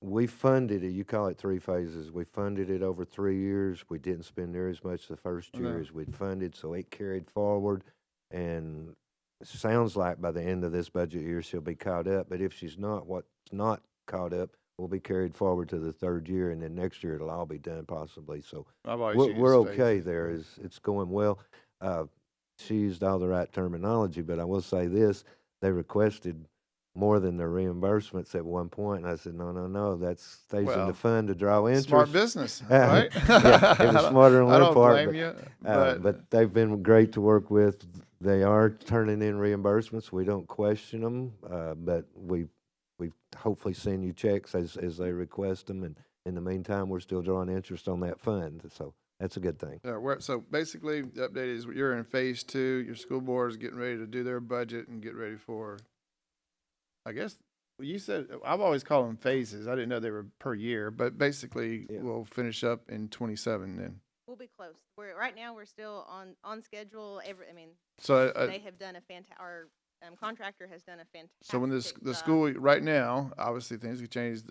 we funded it, you call it 3 phases. We funded it over 3 years. We didn't spend near as much the first year No. as we'd funded, so it carried forward. And it sounds like by the end of this budget year, she'll be caught up. But if she's not, what's not caught up will be carried forward to the 3rd year, and then next year it'll all be done possibly. So I've always we're used okay phases. there. It's going well. She used all the right terminology, but I will say this, they requested more than their reimbursements at one point, and I said, no, that stays in Well, the fund to draw interest. Smart business, right? Yeah, it was smarter on I their don't part, blame but, you, but they've been great to work with. They are turning in reimbursements. We don't question them, but we hopefully send you checks as they request them, and in the meantime, we're still drawing interest on that fund, so that's a good thing. So basically, the update is you're in phase 2. Your school board is getting ready to do their budget and get ready for, I guess, well, you said, I've always called them phases. I didn't know they were per year, but basically, Yeah. we'll finish up in 27 then. We'll be close. Right now, we're still on schedule. So, They have done our contractor has done a fantastic so when the job. school, right now, obviously things can change,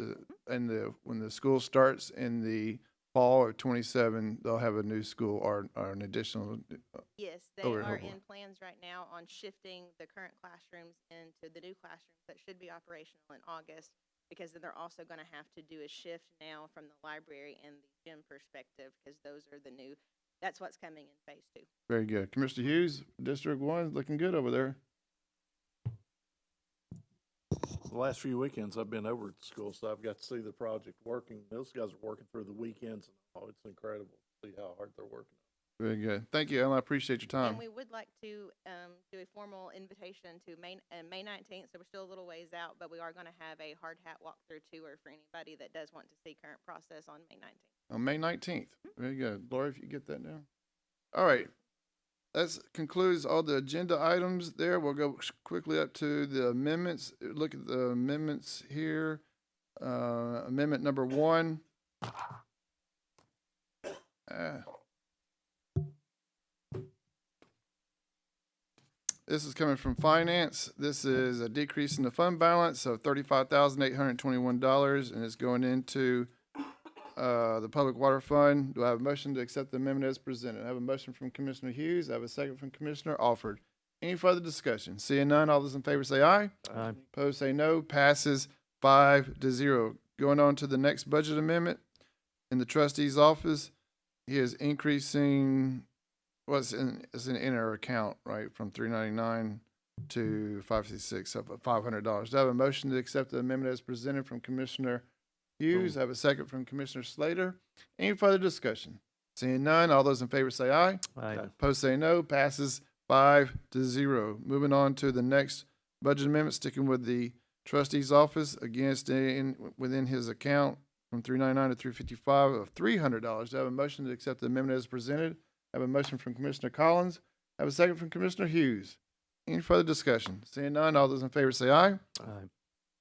when the school starts in the fall of 27, they'll have a new school or an additional, Yes, they over at are Hopewell. in plans right now on shifting the current classrooms into the new classrooms that should be operational in August, because then they're also going to have to do a shift now from the library and the gym perspective, because those are that's what's coming in phase 2. very good. Commissioner Hughes, District 1, looking good over there. the last few weekends I've been over at the school, so I've got to see the project working. Those guys are working through the weekends and all. It's incredible to see how hard they're working. Very good. Thank you, Ellen. I appreciate your time. And we would like to do a formal invitation to May 19th, so we're still a little ways out, but we are going to have a hard hat walkthrough tour for anybody that does want to see current process on May 19th. On May 19th. Very good. Laura, if you get that down. All right. That concludes all the agenda items there. We'll go quickly up to the amendments. Look at the amendments here. Amendment number 1. This is coming from finance. This is a decrease in the fund balance of $35,821, and it's going into the Public Water Fund. Do I have a motion to accept the amendment as presented? I have a motion from Commissioner Hughes. I have a second from Commissioner Alford. Any further discussion? Seeing none, all those in favor say aye. Aye. Opposed say no. Passes 5-0. Going on to the next budget amendment in the trustee's office. He is increasing it's in our account, right, from $399 to $566, up $500. Do I have a motion to accept the amendment as presented from Commissioner Hughes? I have a second from Commissioner Slater. Any further discussion? Seeing none, all those in favor say aye. Aye. Opposed say no. Passes 5-0. Moving on to the next budget amendment, sticking with the trustee's office, again, staying within his account from $399 to $355 of $300. Do I have a motion to accept the amendment as presented? I have a motion from Commissioner Collins. I have a second from Commissioner Hughes. Any further discussion? Seeing none, all those in favor say aye. Aye.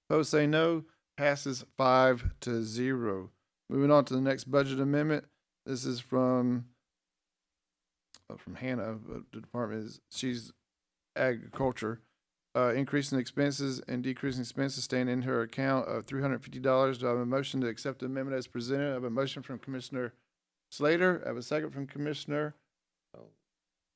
Opposed say no. Passes 5-0. Moving on to the next budget amendment. This is from Hannah. The department is she's agriculture. Increasing expenses and decreasing expenses staying in her account of $350. Do I have a motion to accept the amendment as presented? I have a motion from Commissioner Slater. I have a second from Commissioner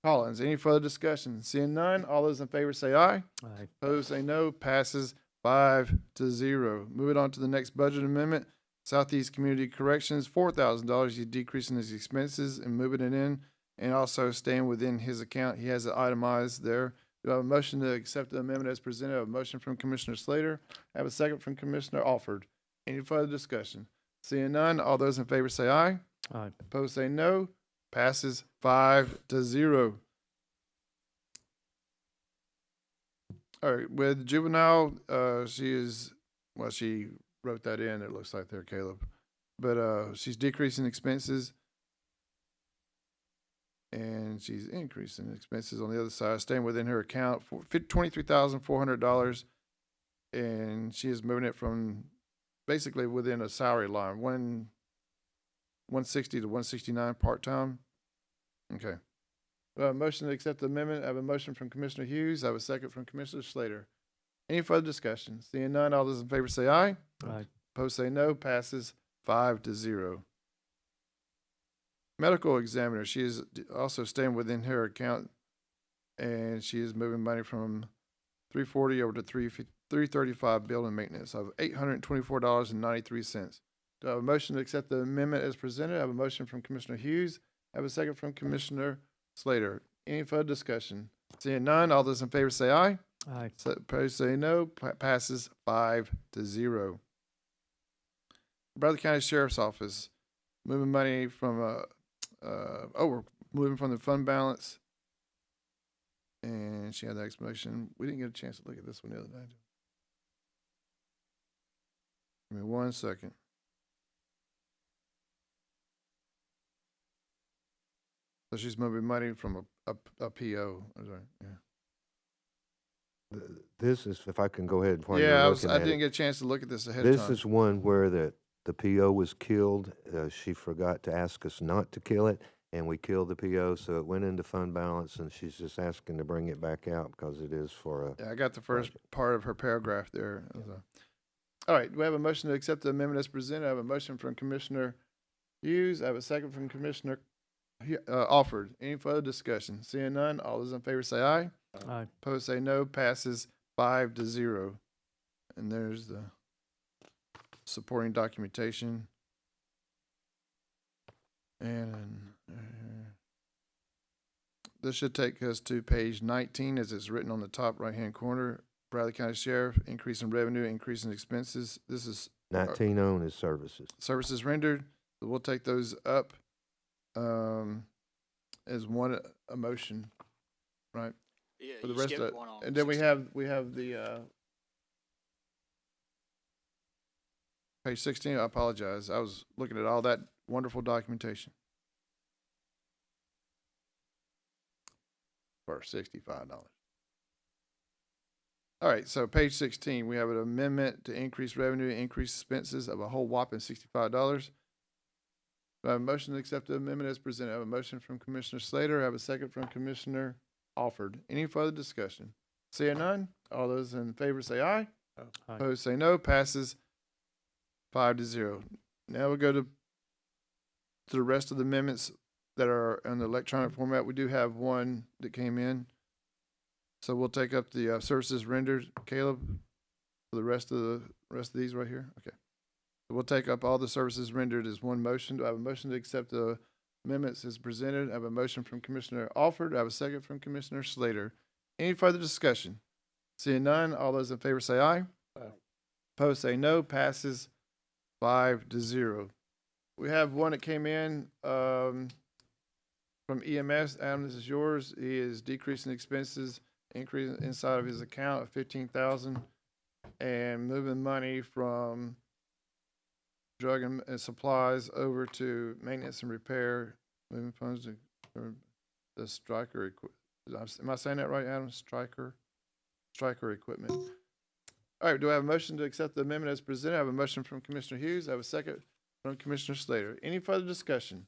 Collins. Any further discussion? Seeing none, all those in favor say aye. Aye. Opposed say no. Passes 5-0. Moving on to the next budget amendment. Southeast Community Corrections, $4,000. He's decreasing his expenses and moving it in, and also staying within his account. He has it itemized there. Do I have a motion to accept the amendment as presented? I have a motion from Commissioner Slater. I have a second from Commissioner Alford. Any further discussion? Seeing none, all those in favor say aye. Aye. Opposed say no. Passes 5-0. All right, with juvenile, she wrote that in, it looks like there, Caleb. But she's decreasing expenses. And she's increasing expenses on the other side, staying within her account for $23,400. And she is moving it from basically within a salary line, 160 to 169 part-time. Okay. Motion to accept the amendment. I have a motion from Commissioner Hughes. I have a second from Commissioner Slater. Any further discussion? Seeing none, all those in favor say aye. Aye. Opposed say no. Passes 5-0. Medical examiner, she is also staying within her account, and she is moving money from $340 over to $335 building maintenance of $824.93. Do I have a motion to accept the amendment as presented? I have a motion from Commissioner Hughes. I have a second from Commissioner Slater. Any further discussion? Seeing none, all those in favor say aye. Aye. Opposed say no. Passes 5-0. Bradley County Sheriff's Office, moving money from we're moving from the fund balance. And she had the explanation. We didn't get a chance to look at this one the other day. Give me 1 second. So she's moving money from a PO. Yeah. This is, if I can go ahead while you're Yeah, looking I at didn't it. get a chance to look at this ahead of This time. is one where the PO was killed. She forgot to ask us not to kill it, and we killed the PO, so it went into fund balance, and she's just asking to bring it back out because it is for a, Yeah, I got the first part of her paragraph there. All right, do we have a motion to accept the amendment as presented? I have a motion from Commissioner Hughes. I have a second from Commissioner Alford. Any further discussion? Seeing none, all those in favor say aye. Aye. Opposed say no. Passes 5-0. And there's the supporting documentation. And this should take us to page 19 as it's written on the top right-hand corner. Bradley County Sheriff, increase in revenue, increase in expenses. This is 19 on is services. services rendered. So we'll take those up as one a motion, right? Yeah, For the you rest skipped of, one on and then we 16. have the page 16. I apologize. I was looking at all that wonderful documentation for $65. All right, so page 16, we have an amendment to increase revenue, increase expenses of a whole whopping $65. Do I have a motion to accept the amendment as presented? I have a motion from Commissioner Slater. I have a second from Commissioner Alford. Any further discussion? Seeing none, all those in favor say aye. Aye. Opposed say no. Passes 5-0. Now we'll go to the rest of the amendments that are in the electronic format. We do have one that came in. So we'll take up the services rendered. Caleb, for the rest of these right here? Okay. So we'll take up all the services rendered as one motion. Do I have a motion to accept the amendments as presented? I have a motion from Commissioner Alford. I have a second from Commissioner Slater. Any further discussion? Seeing none, all those in favor say aye. Aye. Opposed say no. Passes 5-0. We have one that came in from EMS. Adam, this is yours. He is decreasing expenses, increase inside of his account of 15,000, and moving money from drug and supplies over to maintenance and repair, moving funds to the Stryker am I saying that right, Adam? Stryker equipment. All right, do I have a motion to accept the amendment as presented? I have a motion from Commissioner Hughes. I have a second from Commissioner Slater. Any further discussion?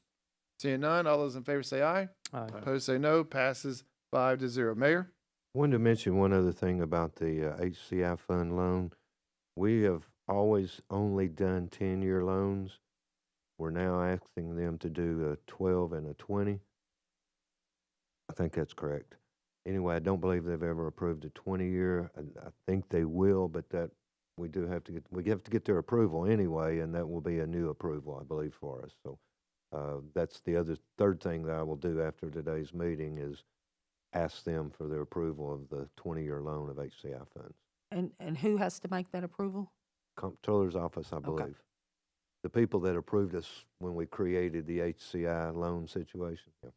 Seeing none, all those in favor say aye. Aye. Opposed say no. Passes 5-0. Mayor? Wanted to mention one other thing about the HCI fund loan. We have always only done 10-year loans. We're now asking them to do a 12 and a 20. I think that's correct. Anyway, I don't believe they've ever approved a 20-year. I think they will, but that we have to get their approval anyway, and that will be a new approval, I believe, for us. So that's the third thing that I will do after today's meeting is ask them for their approval of the 20-year loan of HCI funds. And who has to make that approval? Comptroller's office, I believe. The people that approved us when we created the HCI loan situation. Yeah.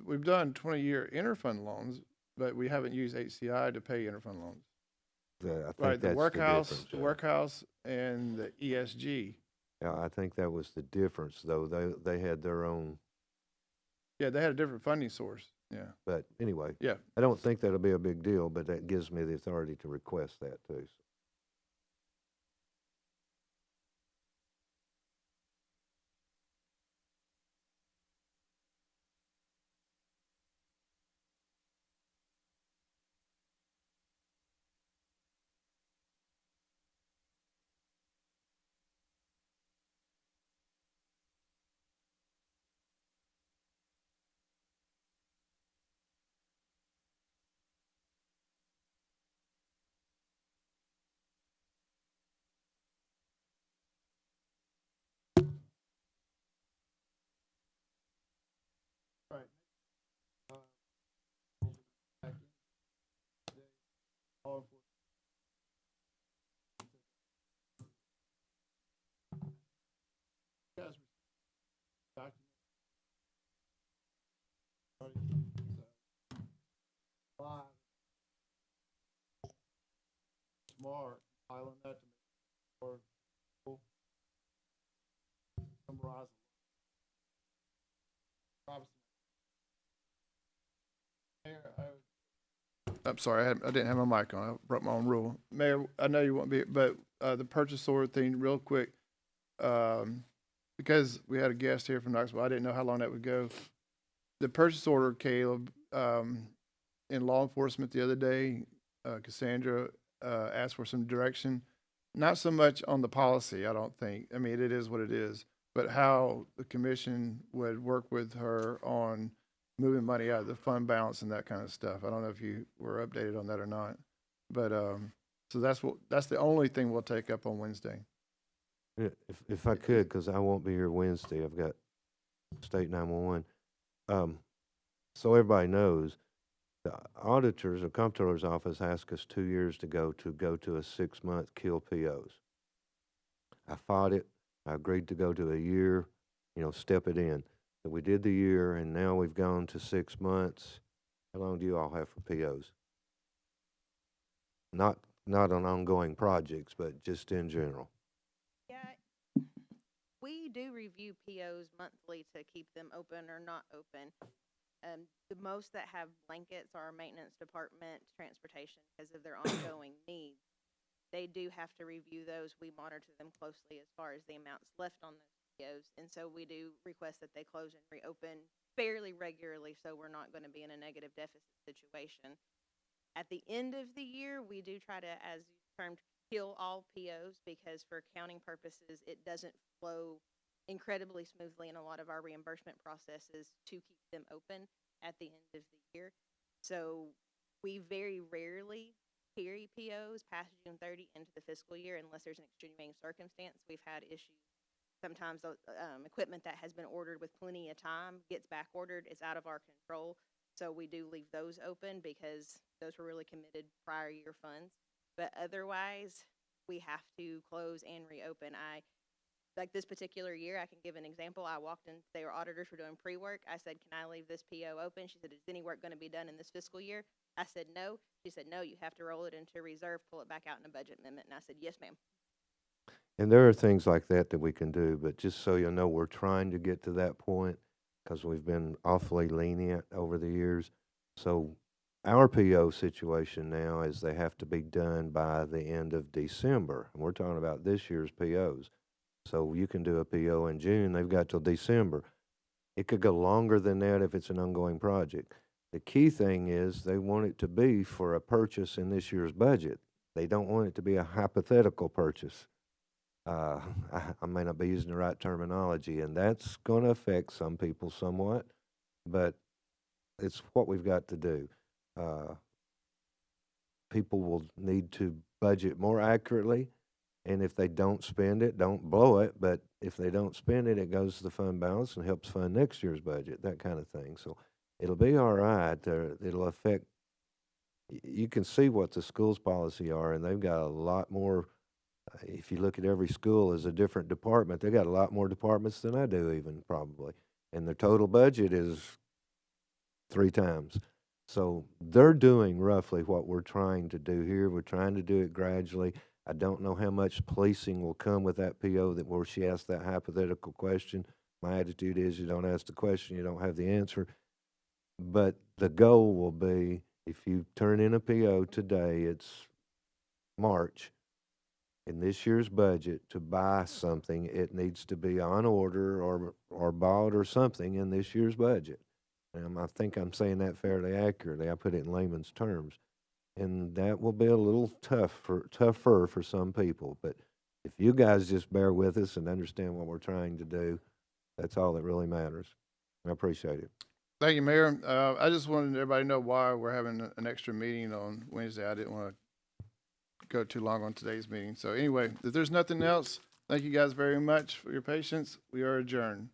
We've done 20-year interfund loans, but we haven't used HCI to pay interfund loans. I think Right, the that's workhouse, difference, the yeah. workhouse, and the ESG. Yeah, I think that was the difference, though. They had their own. Yeah, they had a different funding source. Yeah. But anyway, Yeah. I don't think that'll be a big deal, but that gives me the authority to request that too. Smart, piling that to make more summarize. I'm sorry, I didn't have my mic on. I broke my own rule. Mayor, I know you won't be, but the purchase order thing, real quick, because we had a guest here from Knoxville, I didn't know how long that would go. The purchase order, Caleb, in law enforcement the other day, Cassandra asked for some direction. Not so much on the policy, I don't think. I mean, it is what it is, but how the commission would work with her on moving money out of the fund balance and that kind of stuff. I don't know if you were updated on that or not, but so that's the only thing we'll take up on Wednesday. Yeah, if I could, because I won't be here Wednesday. I've got state 911. So everybody knows, The auditors or comptroller's office asked us 2 years to go to a 6-month kill POs. I fought it. I agreed to go to a year, step it in. So we did the year, and now we've gone to 6 months. How long do you all have for POs? Not on ongoing projects, but just in general. Yeah, we do review POs monthly to keep them open or not open. The most that have blankets are our maintenance department, transportation, because of their ongoing needs. They do have to review those. We monitor them closely as far as the amounts left on those POs. And so we do request that they close and reopen fairly regularly, so we're not going to be in a negative deficit situation. At the end of the year, we do try to, as you termed, kill all POs, because for accounting purposes, it doesn't flow incredibly smoothly in a lot of our reimbursement processes to keep them open at the end of the year. So we very rarely carry POs past June 30 into the fiscal year unless there's an extenuating circumstance. We've had issues. Sometimes equipment that has been ordered with plenty of time gets back ordered. It's out of our control. So we do leave those open because those were really committed prior year funds. But otherwise, we have to close and reopen. Like this particular year, I can give an example. I walked in, their auditors were doing pre-work. I said, can I leave this PO open? She said, is any work going to be done in this fiscal year? I said, no. She said, no, you have to roll it into reserve, pull it back out in a budget amendment. And I said, yes, ma'am. And there are things like that we can do, but just so you know, we're trying to get to that point because we've been awfully lenient over the years. So our PO situation now is they have to be done by the end of December. And we're talking about this year's POs. So you can do a PO in June, they've got till December. It could go longer than that if it's an ongoing project. The key thing is they want it to be for a purchase in this year's budget. They don't want it to be a hypothetical purchase. I may not be using the right terminology, and that's going to affect some people somewhat, but it's what we've got to do. People will need to budget more accurately, and if they don't spend it, don't blow it, but if they don't spend it, it goes to the fund balance and helps fund next year's budget, that kind of thing. So it'll be all right. It'll affect, you can see what the school's policy are, and they've got a lot more. If you look at every school as a different department, they got a lot more departments than I do even, probably. And their total budget is 3 times. So they're doing roughly what we're trying to do here. We're trying to do it gradually. I don't know how much policing will come with that PO where she asked that hypothetical question. My attitude is you don't ask the question, you don't have the answer. But the goal will be, if you turn in a PO today, it's March, in this year's budget to buy something, it needs to be on order or bought or something in this year's budget. I think I'm saying that fairly accurately. I put it in layman's terms. And that will be a little tougher for some people. But if you guys just bear with us and understand what we're trying to do, that's all that really matters. I appreciate it. Thank you, Mayor. I just wanted everybody to know why we're having an extra meeting on Wednesday. I didn't want to go too long on today's meeting. So anyway, if there's nothing else, thank you guys very much for your patience. We are adjourned.